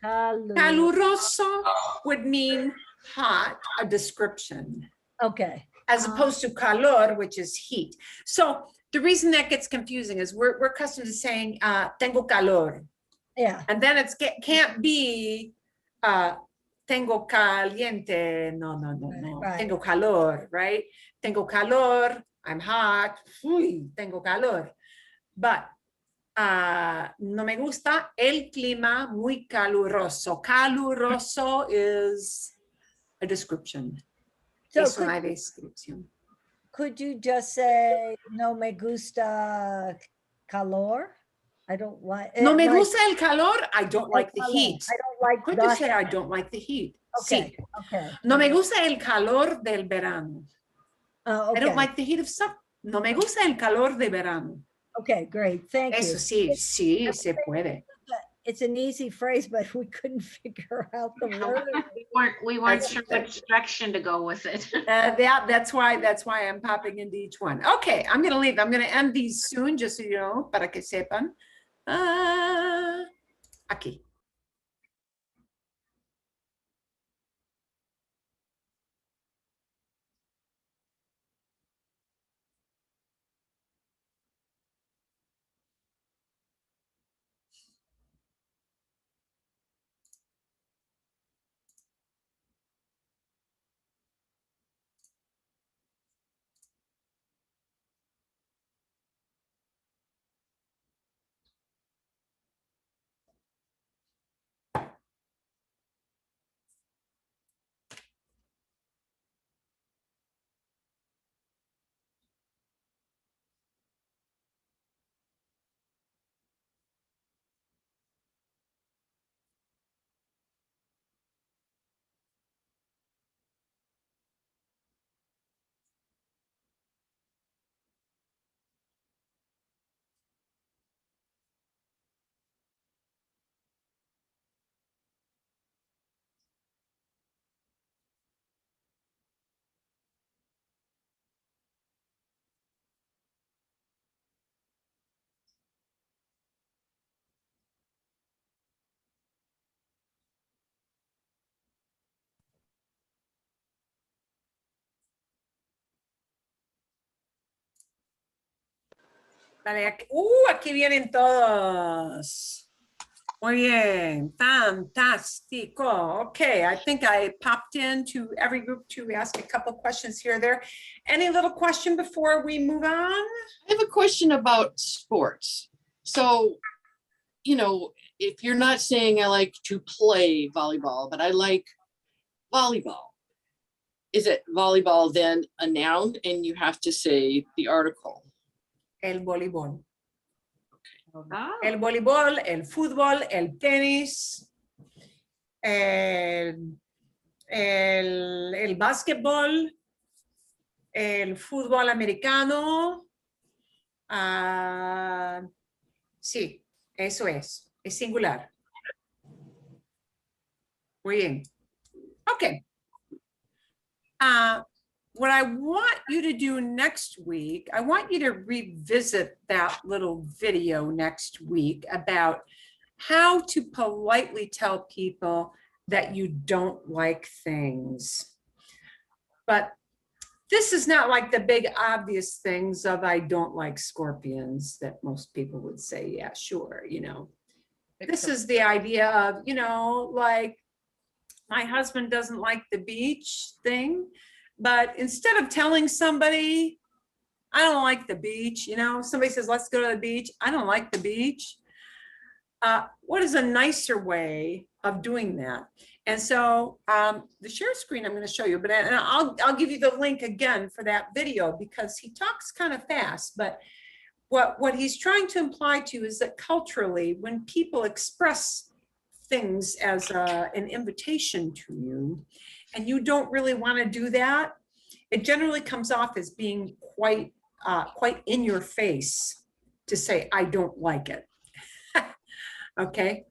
calor? Caluroso would mean hot, a description, Okay, as opposed to calor, which is heat. So the reason that gets confusing is we're accustomed to saying tengo calor, yeah, and then it can't be tengo caliente. No. Right. Tengo calor, right? Tengo calor. I'm hot. Uy, tengo calor. But no me gusta el clima muy caluroso. Caluroso is a description. So Es una descripción. could you just say no me gusta calor? I don't like. No me like- gusta el calor. I don't like the calor. heat. I don't like Could the you say I don't like the heat? Okay, Sí. okay. No me gusta el calor del verano. I Okay. don't like the heat of summer. No me gusta el calor de verano. Okay, great. Thank you. Eso sí, sí se puede. It's an easy phrase, but we couldn't figure out the word. We weren't That's- sure which direction to go with it. That's why I'm popping into each one. Okay, I'm gonna leave. I'm gonna end these soon, just so you know, para que sepan. Aquí. Vale, aquí vienen todos. Muy bien, fantástico. Okay, I think I popped into every group to ask a couple questions here or there. Any little question before we move on? I have a question about sports. So, you know, if you're not saying I like to play volleyball, but I like volleyball, is it volleyball then a noun and you have to say the article? El voleibol. Oh, El voleibol, el fútbol, el tenis, el básquetbol, el fútbol americano. Sí, eso es singular. Muy bien. Okay. What I want you to do next week, I want you to revisit that little video next week about how to politely tell people that you don't like things. But this is not like the big obvious things of I don't like scorpions that most people would say, yeah, sure, you know. This is the idea of, you know, like my husband doesn't like the beach thing, but instead of telling somebody, I don't like the beach, you know, somebody says, let's go to the beach. I don't like the beach. What is a nicer way of doing that? And so the share screen I'm going to show you, but and I'll give you the link again for that video because he talks kind of fast, but what he's trying to imply to you is that culturally, when people express things as an invitation to you, and you don't really want to do that, it generally comes off as being quite in your face to say, I don't like it. Okay.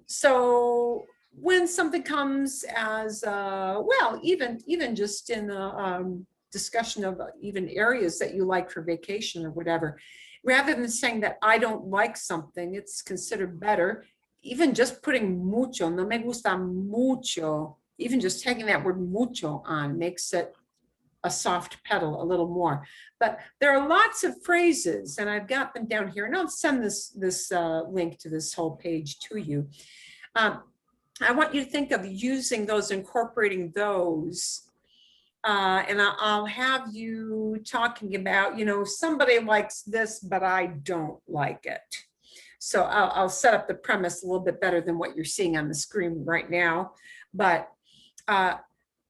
So when something comes as, well, even just in a discussion of even areas that you like for vacation or whatever, rather than saying that I don't like something, it's considered better. Even just putting mucho, no me gusta mucho, even just taking that word mucho on makes it a soft pedal a little more. But there are lots of phrases, and I've got them down here, and I'll send this link to this whole page to you. I want you to think of using those, incorporating those, and I'll have you talking about, you know, somebody likes this, but I don't like it. So I'll set up the premise a little bit better than what you're seeing on the screen right now. But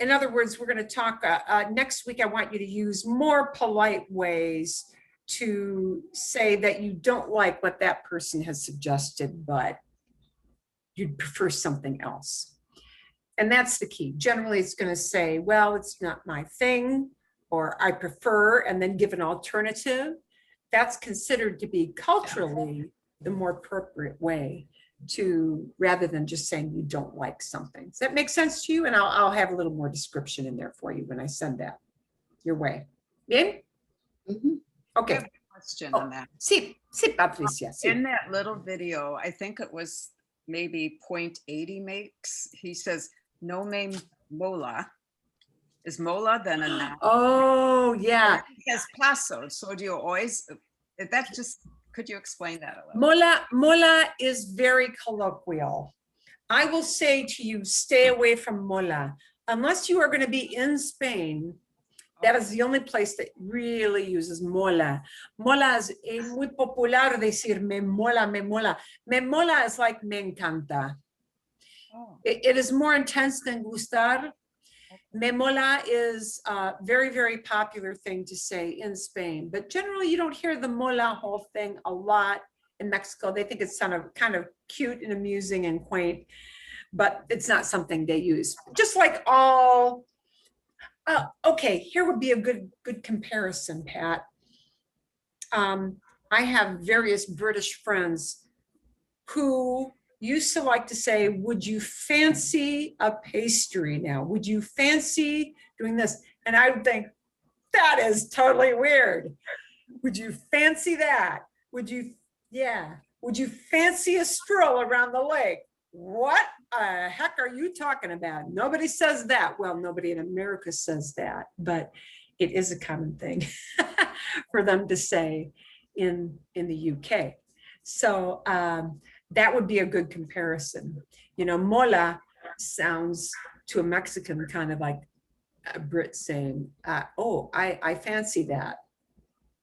in other words, we're going to talk next week. I want you to use more polite ways to say that you don't like what that person has suggested, but you'd prefer something else. And that's the key. Generally, it's going to say, well, it's not my thing, or I prefer, and then give an alternative. That's considered to be culturally the more appropriate way to, rather than just saying you don't like something. Does that make sense to you? And I'll have a little more description in there for you when I send that your way. Bien? Mhm. Okay. Question on that. Sí, Patricia. Sí. In that little video, I think it was maybe 0.80 makes, he says, no me mola. Is mola then a noun? Oh, yeah. He says paso, so do you always, that just, could you explain that a little? Mola is very colloquial. I will say to you, stay away from mola. Unless you are going to be in Spain, that is the only place that really uses mola. Mola es muy popular decir me mola, me mola. Me mola is like me encanta. Oh. It is more intense than gustar. Me mola is a very, very popular thing to say in Spain, but generally you don't hear the mola whole thing a lot in Mexico. They think it's kind of cute and amusing and quaint, but it's not something they use. Just like all, okay, here would be a good comparison, Pat. I have various British friends who used to like to say, would you fancy a pastry now? Would you fancy doing this? And I would think, that is totally weird. Would you fancy that? Would you, yeah. Would you fancy a stroll around the lake? What the heck are you talking about? Nobody says that. Well, nobody in America says that, but it is a common thing for them to say. in the UK. So that would be a good comparison. You know, mola sounds to a Mexican kind of like a Brit saying, oh, I fancy that.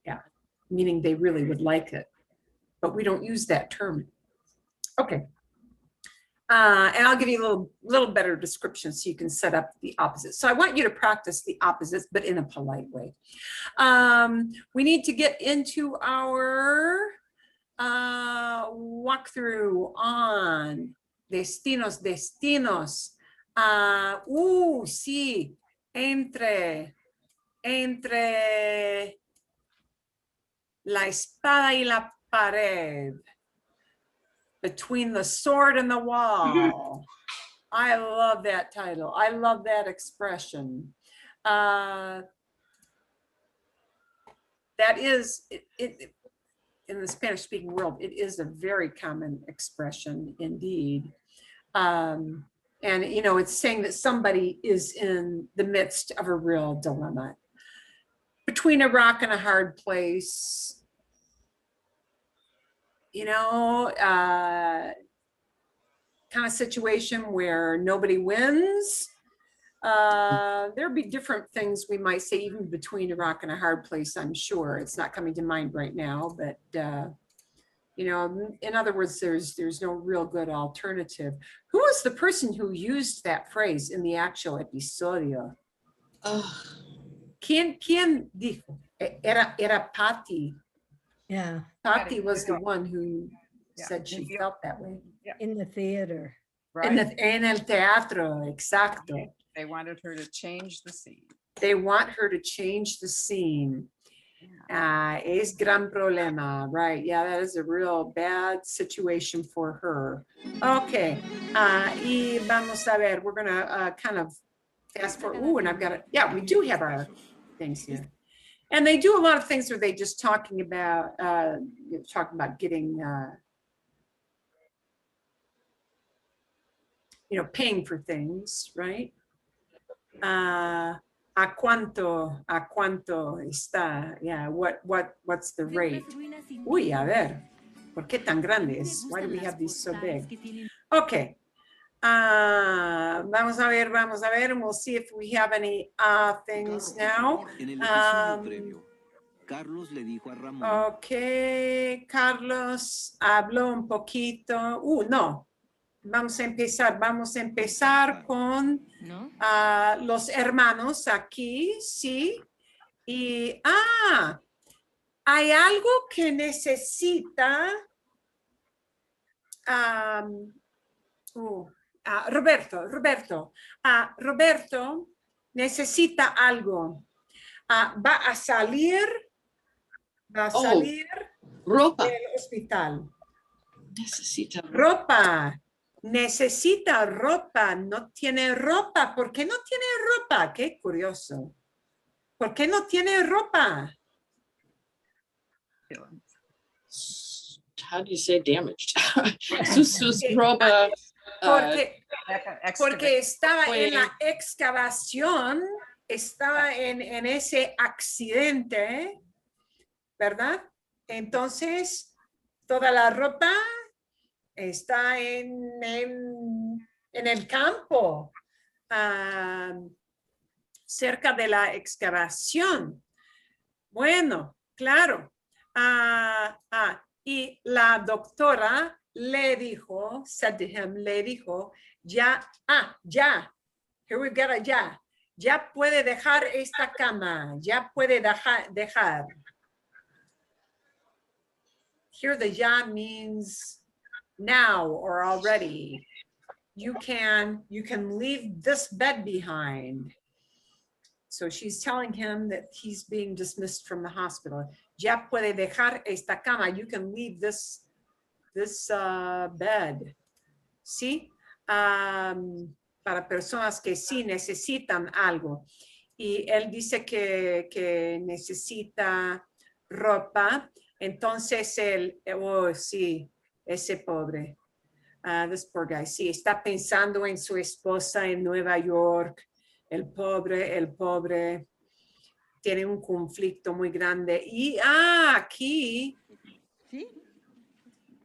Yeah, meaning they really would like it. But we don't use that term. Okay. And I'll give you a little better description so you can set up the opposites. So I want you to practice the opposites, but in a polite way. We need to get into our walkthrough on destinos. Sí, entre la espada y la pared. Between the sword and the wall. I love that title. I love that expression. That is, in the Spanish speaking world, it is a very common expression indeed. And, you know, it's saying that somebody is in the midst of a real dilemma. Between a rock and a hard place, you know, kind of situation where nobody wins. There'd be different things we might say even between a rock and a hard place, I'm sure. It's not coming to mind right now, but you know, in other words, there's no real good alternative. Who was the person who used that phrase in the actual episodio? ¿Quién dijo? Era Patty. Yeah, Patty was the one who said she felt that way. in the theater. Right. En el teatro, exacto. They wanted her to change the scene. They want her to change the scene. Es gran problema, right? Yeah, that is a real bad situation for her. Okay, y vamos a ver, we're gonna kind of fast forward. Ooh, and I've got it. Yeah, we do have our things here. And they do a lot of things where they just talking about getting, you know, paying for things, right? ¿A cuánto está? Yeah, what's the rate? Uy, a ver, ¿por qué tan grandes? Why do we have these so big? Okay. Vamos a ver, and we'll see if we have any things now. Okay, Carlos habló un poquito. No. Vamos a empezar con los hermanos aquí, sí. Y, hay algo que necesita, Roberto necesita algo. Va a salir ropa. del hospital. Necesita Ropa. Necesita ropa, no tiene ropa. ¿Por qué no tiene ropa? Qué curioso. ¿Por qué no tiene ropa? How do you say damaged? Sus ropa. Porque estaba en la excavación, estaba en ese accidente, ¿verdad? Entonces, toda la ropa está en el campo, cerca de la excavación. Bueno, claro. Y la doctora le dijo, said to him, le dijo, ya, here we've got a ya puede dejar esta cama, ya puede dejar. Here the ya means now or already. You can leave this bed behind. So she's telling him that he's being dismissed from the hospital. Ya puede dejar esta cama. You can leave this bed. ¿Sí? Para personas que sí necesitan algo. Y él dice que necesita ropa. Entonces él, sí, ese pobre. This poor guy, sí, está pensando en su esposa en Nueva York. El pobre. tiene un conflicto muy grande. Y aquí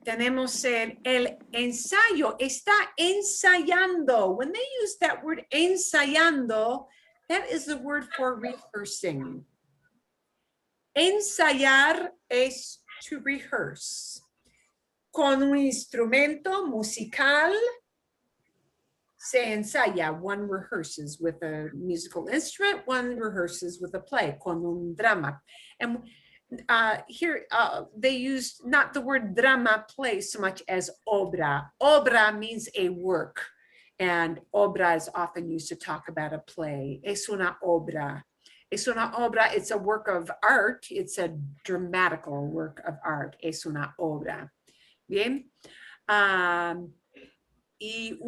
tenemos el ensayo. Está ensayando. When they use that word ensayando, that is the word for rehearsing. Ensayar es to rehearse. Con un instrumento musical se ensaya. One rehearses with a musical instrument, one rehearses with a play, con un drama. And here they use not the word drama, play, so much as obra. Obra means a work, and obra is often used to talk about a play. Es una obra. Es una obra, it's a work of art. It's a dramatical work of art. Es una obra. Bien. Y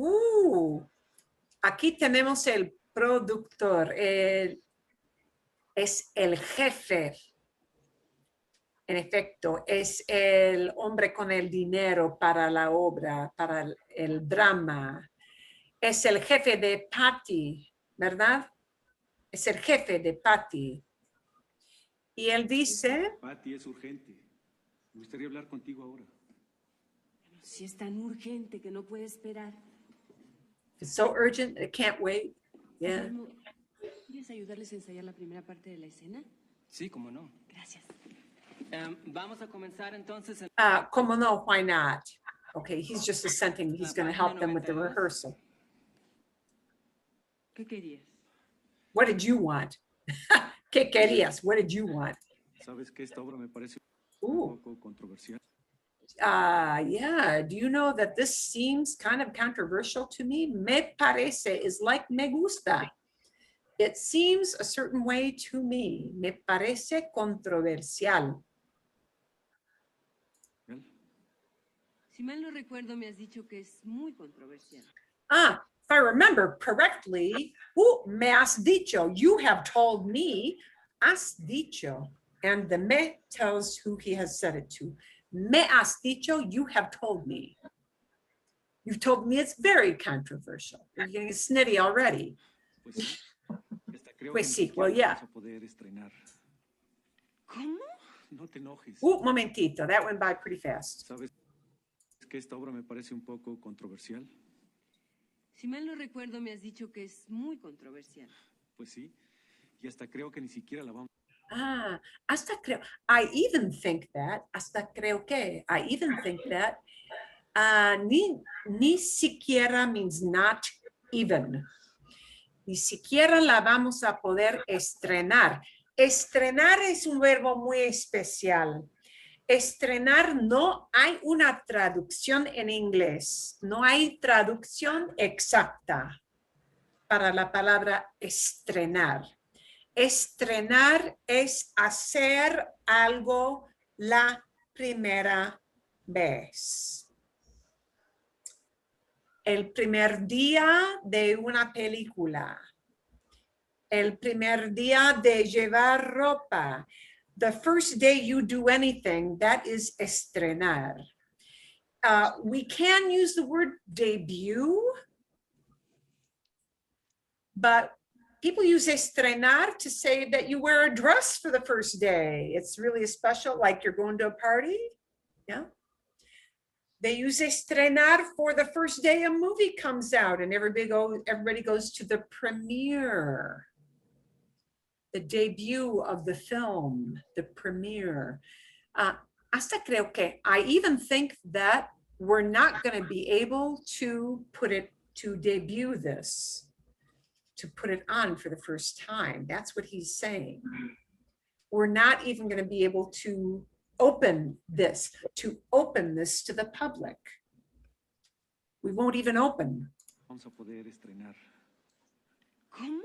aquí tenemos el productor, es el jefe. En efecto, es el hombre con el dinero para la obra, para el drama. Es el jefe de Patty, ¿verdad? Es el jefe de Patty. Y él dice... Patty, es urgente. Me gustaría hablar contigo ahora. Si es tan urgente que no puede esperar. It's so urgent, it can't wait. Yeah. ¿Quieres ayudarles a ensayar la primera parte de la escena? Sí, cómo no. Gracias. Vamos a comenzar entonces. Como no, why not? Okay, he's just assenting. He's going to help them with the rehearsal. ¿Qué querías? What did you want? ¿Qué querías? What did you want? ¿Sabes que esta obra me parece un poco controversial? Yeah, do you know that this seems kind of controversial to me? Me parece is like me gusta. It seems a certain way to me. Me parece controversial. Si mal no recuerdo, me has dicho que es muy controversial. If I remember correctly, me has dicho, you have told me, has dicho. And the me tells who he has said it to. Me has dicho, you have told me. You've told me it's very controversial. You're getting snitty already. Pues sí, well, yeah. ¿Cómo? No te enojes. Momentito, that went by pretty fast. ¿Sabes que esta obra me parece un poco controversial? Si mal no recuerdo, me has dicho que es muy controversial. Pues sí, y hasta creo que ni siquiera la vamos. Hasta creo. I even think that. Hasta creo que. I even think that. Ni siquiera means not even. Ni siquiera la vamos a poder estrenar. Estrenar es un verbo muy especial. Estrenar no hay una traducción en inglés. No hay traducción exacta para la palabra estrenar. Estrenar es hacer algo la primera vez. El primer día de una película. El primer día de llevar ropa. The first day you do anything, that is estrenar. We can use the word debut, but people use estrenar to say that you wear a dress for the first day. It's really special, like you're going to a party. Yeah. They use estrenar for the first day a movie comes out and everybody goes to the premiere. The debut of the film, the premiere. Hasta creo que, I even think that we're not going to be able to debut this, to put it on for the first time. That's what he's saying. We're not even going to be able to open this to the public. We won't even open. Vamos a poder estrenar. ¿Cómo?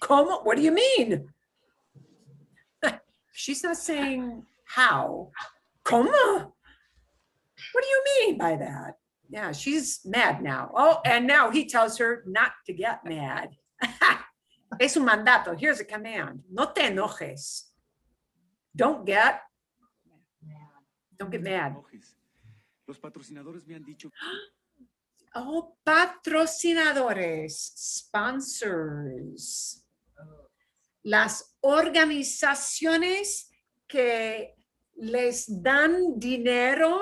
¿Cómo? What do you mean? She's not saying how. ¿Cómo? What do you mean by that? Yeah, she's mad now. Oh, and now he tells her not to get mad. Es un mandato. Here's a command. No te enojes. Don't get mad. Los patrocinadores me han dicho. Oh, patrocinadores, sponsors. las organizaciones que les dan dinero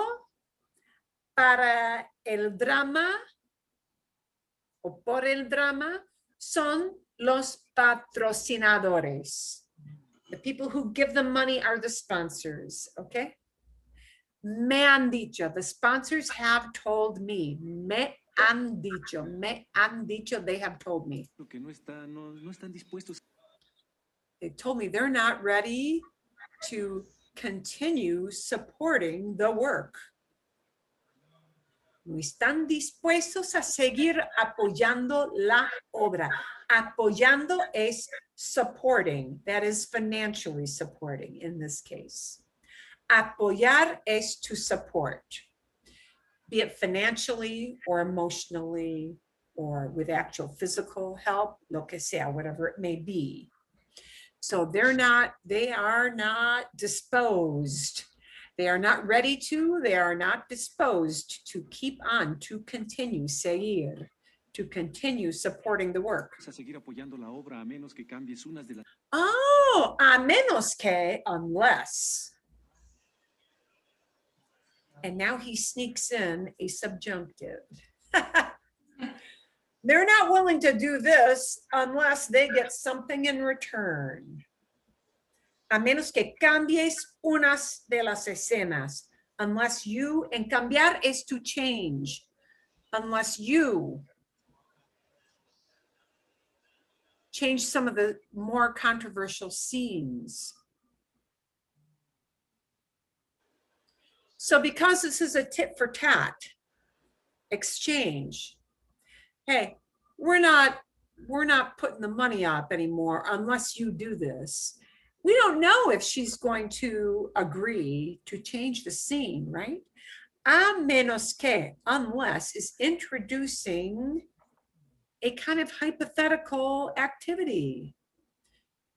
para el drama o por el drama son los patrocinadores. The people who give the money are the sponsors, okay? Me han dicho, the sponsors have told me. Me han dicho, they have told me. Lo que no están dispuestos. They told me they're not ready to continue supporting the work. No están dispuestos a seguir apoyando la obra. Apoyando es supporting, that is financially supporting in this case. Apoyar es to support, be it financially or emotionally or with actual physical help, lo que sea, whatever it may be. So they are not disposed. They are not ready to, they are not disposed to keep on, to continue, seguir, to continue supporting the work. A seguir apoyando la obra a menos que cambies unas de las. Oh, a menos que, unless. And now he sneaks in a subjunctive. They're not willing to do this unless they get something in return. A menos que cambies unas de las escenas. Unless you, and cambiar is to change. Unless you change some of the more controversial scenes. So because this is a tit for tat exchange, hey, we're not putting the money up anymore unless you do this. We don't know if she's going to agree to change the scene, right? A menos que, unless, is introducing a kind of hypothetical activity.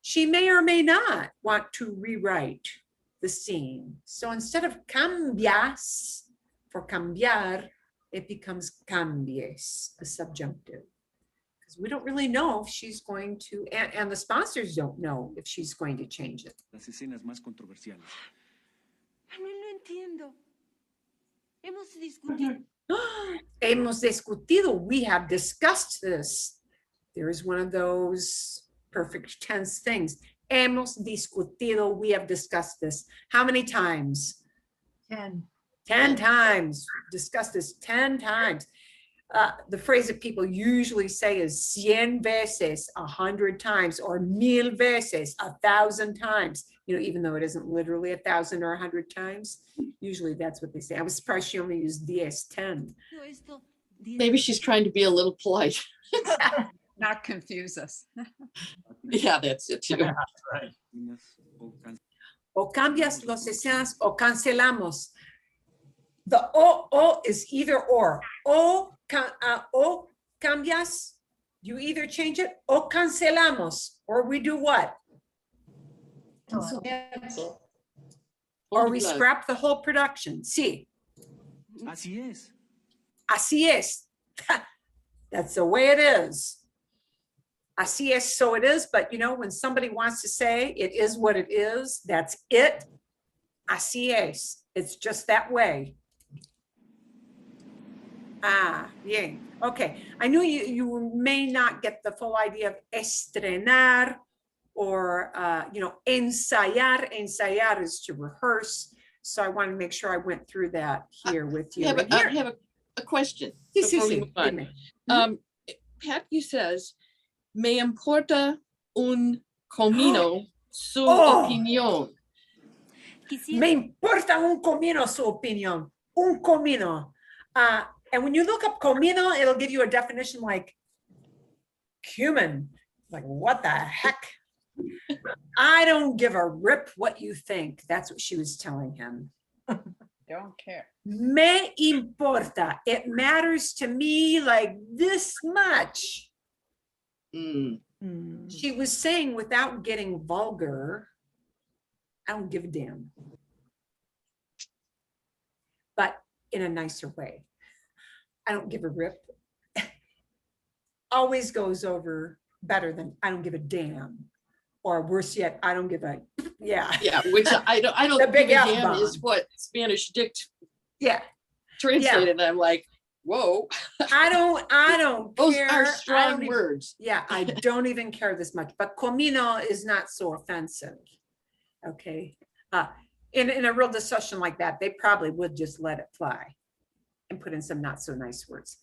She may or may not want to rewrite the scene. So instead of cambias, for cambiar, it becomes cambies, a subjunctive. Because we don't really know if she's going to, and the sponsors don't know if she's going to change it. Las escenas más controversiales. Manuel, no entiendo. Hemos discutido. Hemos discutido, we have discussed this. There is one of those perfect tense things. Hemos discutido, we have discussed this. How many times? 10. 10 times, discussed this 10 times. The phrase that people usually say is 100 veces, 100 times, or 1000 veces, 1000 times. You know, even though it isn't literally 1000 or 100 times, usually that's what they say. I was surprised she only used 10. Maybe she's trying to be a little polite. Not confuse us. Yeah, that's it too. Right. O cambias los escenas o cancelamos. The o is either or. O cambias, you either change it, o cancelamos, or we do what? Cancel. Or we scrap the whole production. Sí. Así es. Así es. That's the way it is. Así es, so it is. But you know, when somebody wants to say it is what it is, that's it. Así es. It's just that way. Ah, bien. Okay. I knew you may not get the full idea of estrenar or, you know, ensayar. Ensayar is to rehearse. So I want to make sure I went through that here with you. I have a question. Sí, before we sí, move on. dime. Patty says, me importa un comino su Oh. opinión. Me importa un comino su opinión. Un comino. And when you look up comino, it'll give you a definition like cumin. Like, what the heck? I don't give a rip what you think. That's what she was telling him. Don't care. Me importa. It matters to me like this much. She was saying without getting vulgar, I don't give a damn. But in a nicer way. I don't give a rip. Always goes over better than I don't give a damn. or worse yet, I don't give a, yeah. Yeah, which I don't The big give a F damn bomb. is what Spanish dict Yeah, translated. I'm like, whoa, I don't those care. are I strong don't even- words. Yeah, I don't even care this much, but comino is not so offensive. Okay. In a real discussion like that, they probably would just let it fly and put in some not so nice words.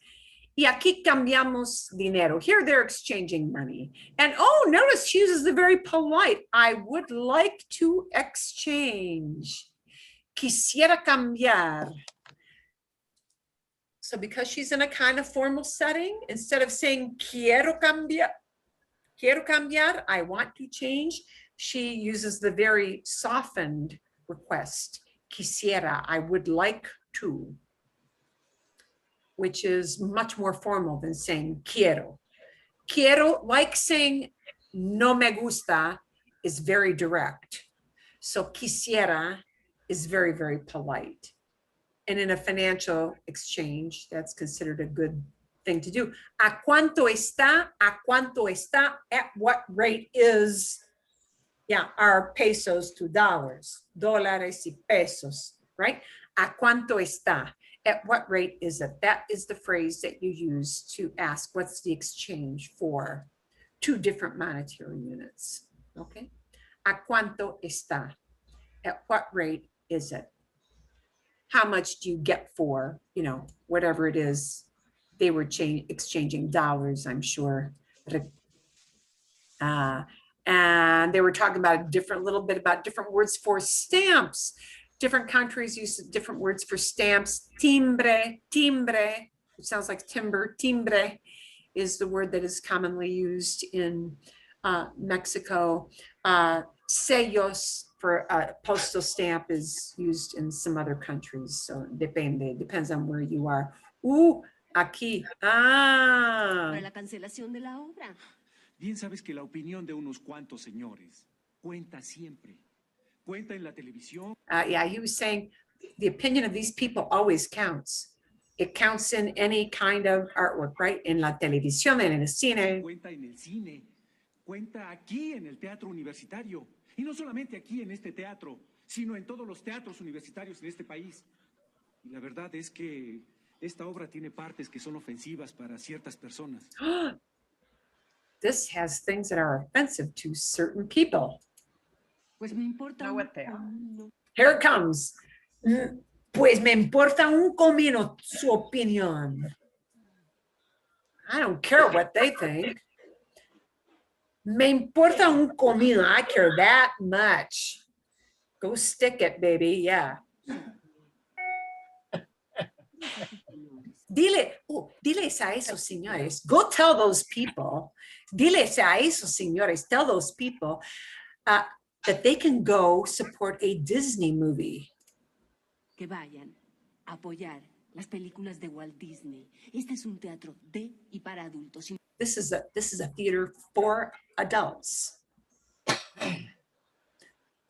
Y aquí cambiamos dinero. Here they're exchanging money. And oh, notice she uses the very polite, I would like to exchange. Quisiera cambiar. So because she's in a kind of formal setting, instead of saying quiero cambiar, I want to change, she uses the very softened request, quisiera, I would like to, which is much more formal than saying quiero. Quiero, like saying no me gusta, is very direct. So quisiera is very, very polite. And in a financial exchange, that's considered a good thing to do. ¿A cuánto está? ¿A cuánto está? At what rate is, yeah, our pesos to dollars, dólares y pesos, right? ¿A cuánto está? At what rate is it? That is the phrase that you use to ask what's the exchange for two different monetary units, okay? ¿A cuánto está? At what rate is it? How much do you get for, you know, whatever it is? They were exchanging dollars, I'm sure. And they were talking about a little bit about different words for stamps. Different countries use different words for stamps. Timbre, which sounds like timber. Timbre is the word that is commonly used in Mexico. Sellos for a postal stamp is used in some other countries. So depends on where you are. Aquí. Para la cancelación de la obra. Bien sabes que la opinión de unos cuantos señores cuenta siempre. Cuenta en la televisión. Yeah, he was saying the opinion of these people always counts. It counts in any kind of artwork, right? En la televisión, en el cine. Cuenta en el cine. Cuenta aquí en el teatro universitario. Y no solamente aquí en este teatro, sino en todos los teatros universitarios en este país. Y la verdad es que esta obra tiene partes que son ofensivas para ciertas personas. This has things that are offensive to certain people. Pues me importa. Know what they are. Here it comes. Pues me importa un comino su opinión. I don't care what they think. Me importa un comino. I care that much. Go stick it, baby. Yeah. Diles a esos señores. Go tell those people. Diles a esos señores. Tell those people that they can go support a Disney movie. Que vayan a apoyar las películas de Walt Disney. Este es un teatro de y para adultos. This is a theater for adults.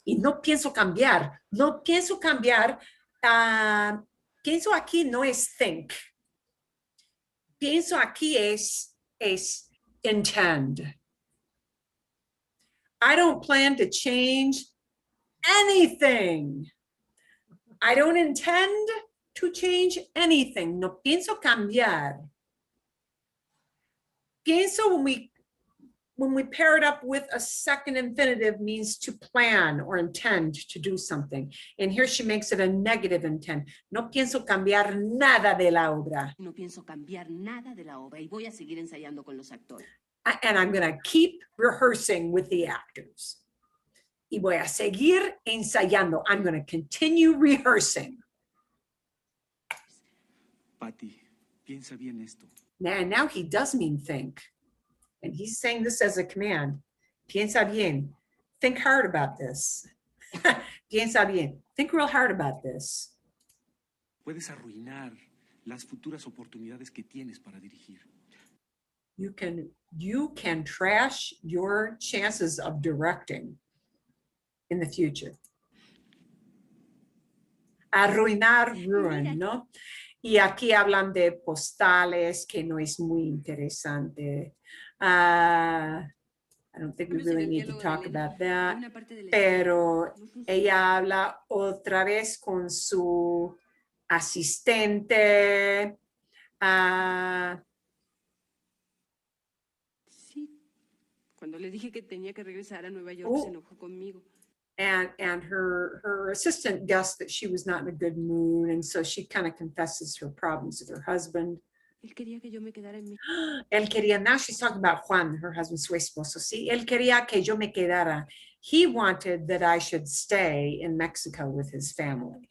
Y no pienso cambiar. Pienso aquí no es think. Pienso aquí es intend. I don't plan to change anything. I don't intend to change anything. No pienso cambiar. Pienso when we pair it up with a second infinitive means to plan or intend to do something. And here she makes it a negative intent. No pienso cambiar nada de la obra. No pienso cambiar nada de la obra y voy a seguir ensayando con los actores. And I'm going to keep rehearsing with the actors. Y voy a seguir ensayando. I'm going to continue rehearsing. Patty, piensa bien esto. Now he does mean think. And he's saying this as a command. Piensa bien. Think hard about this. Piensa bien. Think real hard about this. Puedes arruinar las futuras oportunidades que tienes para dirigir. You can trash your chances of directing in the future. Arruinar, ruin, ¿no? Y aquí hablan de postales, que no es muy interesante. I don't think we really need to talk about that. Pero ella habla otra vez con su asistente. Sí, cuando le dije que tenía que regresar a Nueva York, se enojó conmigo. And her assistant guessed that she was not in a good mood, and so she kind of confesses her problems with her husband. Él quería que yo me quedara en Él quería, now she's talking about Juan, her husband, su esposo. Sí, él quería que yo me quedara. He wanted that I should stay in Mexico with his family.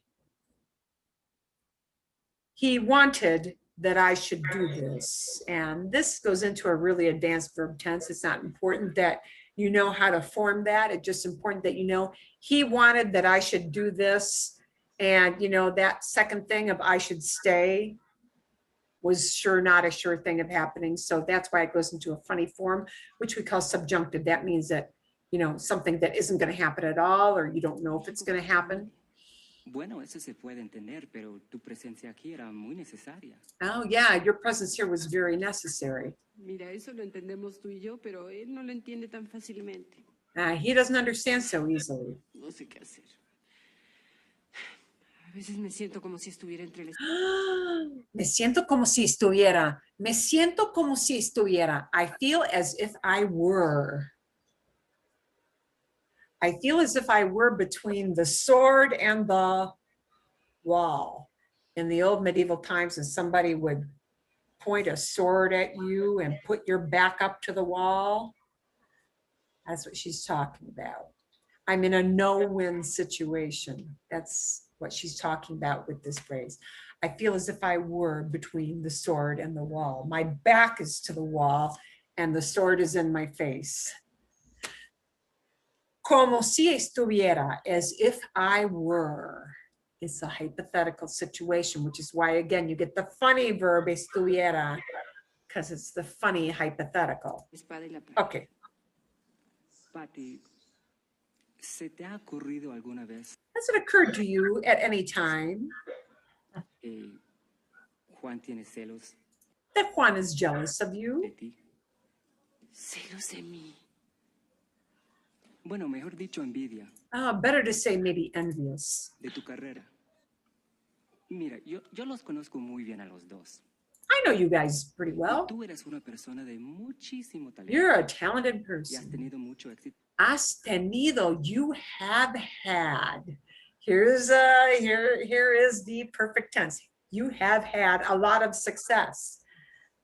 He wanted that I should do this. And this goes into a really advanced verb tense. It's not important that you know how to form that. It's just important that you know he wanted that I should do this. And you know, that second thing of I should stay was sure not a sure thing of happening. So that's why it goes into a funny form, which we call subjunctive. That means that, you know, something that isn't going to happen at all, or you don't know if it's going to happen. Bueno, eso se puede entender, pero tu presencia aquí era muy necesaria. Oh yeah, your presence here was very necessary. Mira, eso lo entendemos tú y yo, pero él no lo entiende tan fácilmente. He doesn't understand so easily. No sé qué hacer. A veces me siento como si estuviera entre el... Me siento como si estuviera. Me siento como si estuviera. I feel as if I were. I feel as if I were between the sword and the wall. In the old medieval times, when somebody would point a sword at you and put your back up to the wall, that's what she's talking about. I'm in a no-win situation. That's what she's talking about with this phrase. I feel as if I were between the sword and the wall. My back is to the wall and the sword is in my face. Como si estuviera, as if I were. It's a hypothetical situation, which is why, again, you get the funny verb estuviera, because it's the funny hypothetical. Okay. Patty, ¿se te ha ocurrido alguna vez? Has it occurred to you at any time Juan tiene celos that Juan is jealous of you? de ti? Celos de mí. Bueno, mejor dicho, envidia. Better to say maybe envious. De tu carrera. Mira, yo los conozco muy bien a los dos. I know you guys pretty well. Tú eres una persona de muchísimo talento. You're a talented Y has person. tenido mucho éxito. Has tenido, you have had. Here is the perfect tense. You have had a lot of success.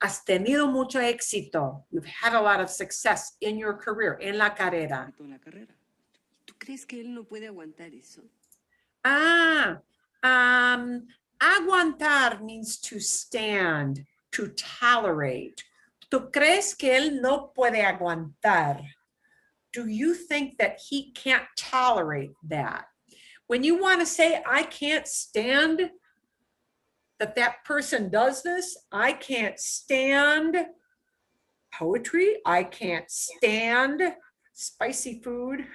Has tenido mucho éxito. You've had a lot of success in your career, en la carrera. En la carrera. ¿Tú crees que él no puede aguantar eso? Aguantar means to stand, to tolerate. ¿Tú crees que él no puede aguantar? Do you think that he can't tolerate that? When you want to say, I can't stand that person does this, I can't stand poetry, I can't stand spicy food.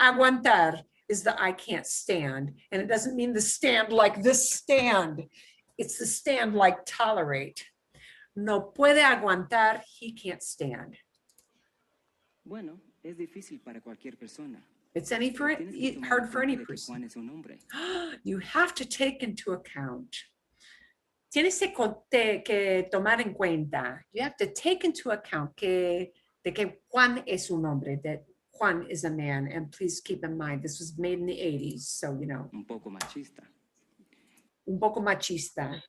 Aguantar is the I can't stand. And it doesn't mean the stand like this stand. It's the stand like tolerate. No puede aguantar, he can't stand. Bueno, es difícil para cualquier persona. It's hard for any person. You have to take into account. Tienes que tomar en cuenta. You have to take into account de que Juan es un hombre, that Juan is a man, and please keep in mind, this was made in the 80s, so you know. Un poco machista. Un poco machista.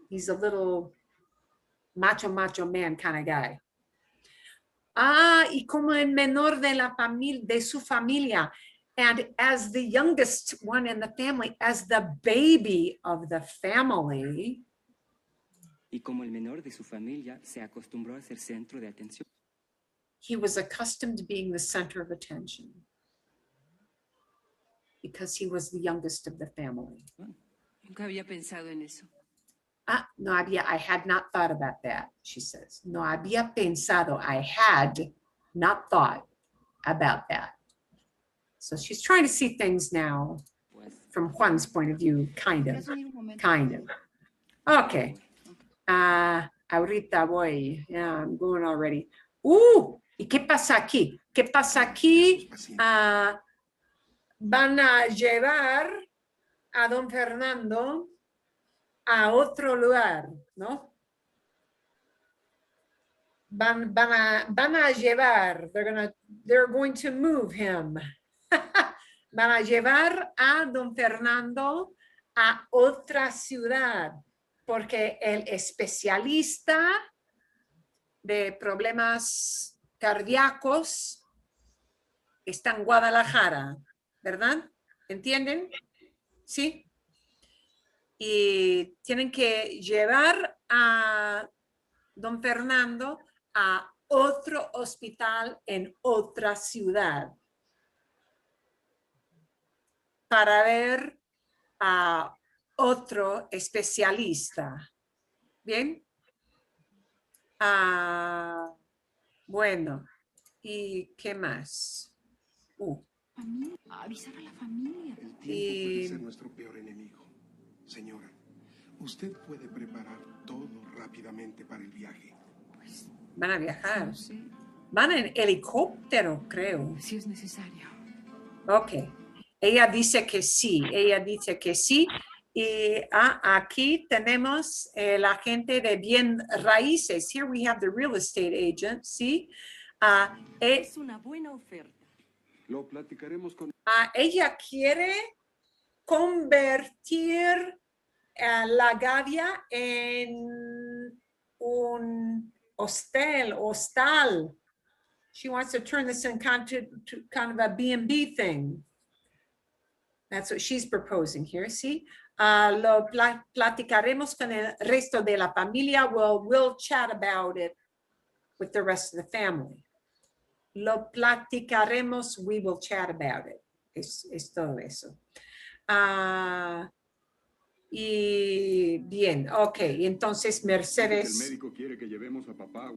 He's a little macho man kind of guy. Y como el menor de su familia, and as the youngest one in the family, as the baby of the family. Y como el menor de su familia, se acostumbró a ser centro de atención. He was accustomed to being the center of attention because he was the youngest of the family. Nunca había pensado en eso. I had not thought about that, she says. No había pensado, I had not thought about that. So she's trying to see things now from Juan's point of view, kind of. Okay. Ahorita voy. Yeah, I'm going already. ¿Y qué pasa aquí? ¿Qué pasa aquí? Van a llevar a don Fernando a otro lugar, ¿no? Van a llevar, they're going to move him. Van a llevar a don Fernando a otra ciudad, porque el especialista de problemas cardíacos está en Guadalajara, ¿verdad? ¿Entienden? ¿Sí? Y tienen que llevar a don Fernando a otro hospital en otra ciudad para ver a otro especialista. ¿Bien? Bueno, ¿y qué más? Avisar a la familia. El tiempo puede ser nuestro peor enemigo. Señora, usted puede preparar todo rápidamente para el viaje. Pues, van a viajar. no sé, Van en helicóptero, creo. si es necesario. Ok. Ella dice que sí. Ella dice que sí. Y aquí tenemos el agente de bien raíces. Here we have the real estate agent, ¿sí? Es una buena oferta. Lo platicaremos con... Ella quiere convertir la Gavia en un hostal. She wants to turn this into kind of a B&B thing. That's what she's proposing here, ¿sí? Lo platicaremos con el resto de la familia. We'll chat about it with the rest of the family. Lo platicaremos, we will chat about it. Es todo eso. Y bien, ok, entonces Mercedes. El médico quiere que llevemos a papá.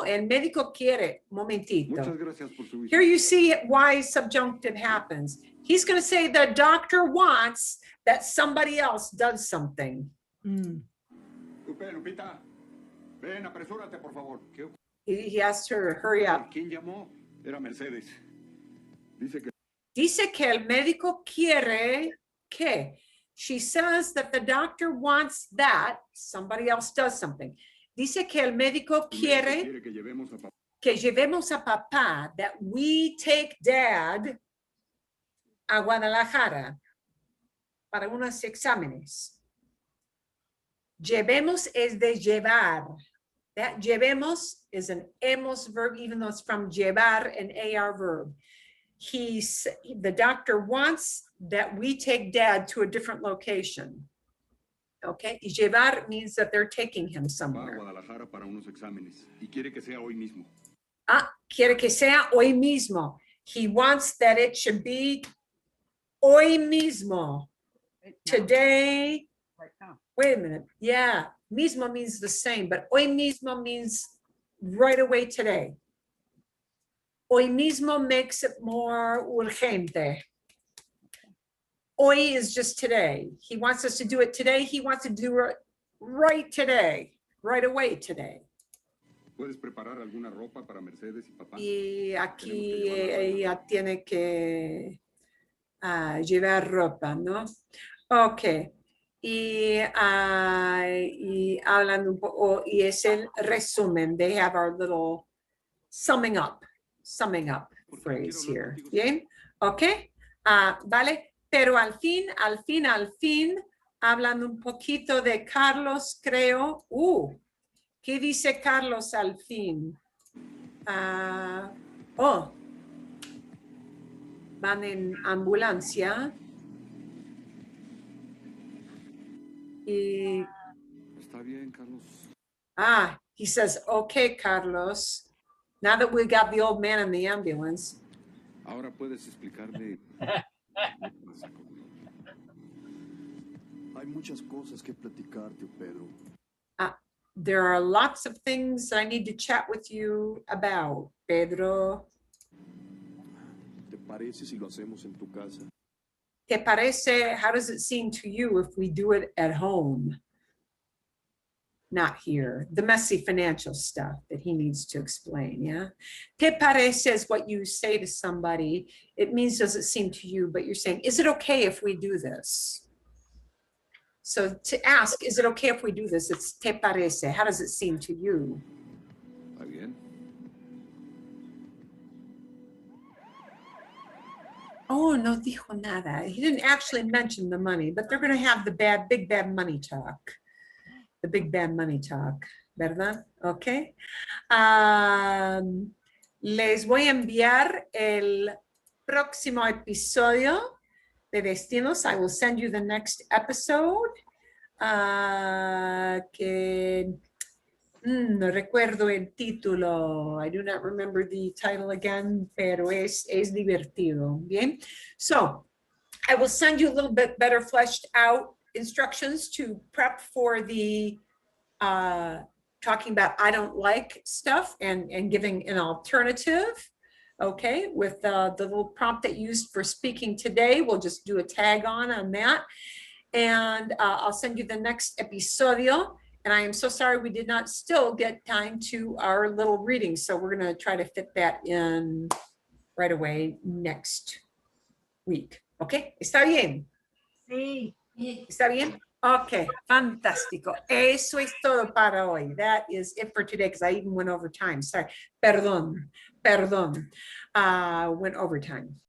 El médico quiere, momentito. Muchas gracias por su visita. Here you see why subjunctive happens. He's going to say the doctor wants that somebody else does something. Lupita, ven, apresúrate, por favor. He has to hurry up. ¿Quién llamó? Era Mercedes. Dice que el médico quiere que. She says that the doctor wants that somebody else does something. Dice que el médico quiere que llevemos a papá, that we take dad a Guadalajara para unos exámenes. Llevemos es de llevar. That llevemos is an hemos verb, even though it's from llevar, an AR verb. The doctor wants that we take dad to a different location. Okay, y llevar means that they're taking him somewhere. Va a Guadalajara para unos exámenes y quiere que sea hoy mismo. Quiere que sea hoy mismo. He wants that it should be hoy mismo. Today. Right now. Wait a minute. Yeah, mismo means the same, but hoy mismo means right away today. Hoy mismo makes it more urgente. Hoy is just today. He wants us to do it today. He wants to do it right today, right away today. ¿Puedes preparar alguna ropa para Mercedes y papá? Y aquí ella tiene que llevar ropa, ¿no? Ok. Y hablan un poco, y es el resumen. They have our little summing up phrase here. Bien, ok. Vale. Pero al fin, hablan un poquito de Carlos, creo. ¿Qué dice Carlos al fin? Van en ambulancia. Y, Está bien, Carlos. he says, okay, Carlos. Now that we got the old man in the ambulance. Ahora puedes explicarle. Hay muchas cosas que platicarte, Pedro. There are lots of things I need to chat with you about, Pedro. ¿Te parece si lo hacemos en tu casa? ¿Te parece? How does it seem to you if we do it at home? not here, the messy financial stuff that he needs to explain, yeah? Te parece is what you say to somebody. It means, does it seem to you, but you're saying, is it okay if we do this? So to ask, is it okay if we do this? It's te parece. How does it seem to you? ¿Está bien? Oh, no dijo nada. He didn't actually mention the money, but they're going to have the big bad money talk. The big bad money talk, ¿verdad? Okay. Les voy a enviar el próximo episodio de Destinos. I will send you the next episode. Que no recuerdo el título. I do not remember the title again, pero es divertido. Bien. So I will send you a little bit better fleshed out instructions to prep for the talking about I don't like stuff and giving an alternative. Okay, with the little prompt that you used for speaking today, we'll just do a tag on that. And I'll send you the next episodio. And I am so sorry we did not still get time to our little reading. So we're going to try to fit that in right away next week. Okay, ¿está bien? Sí. ¿Está bien? Okay, fantástico. Eso es todo para hoy. That is it for today because I even went over time. Sorry. Perdón. Went over time.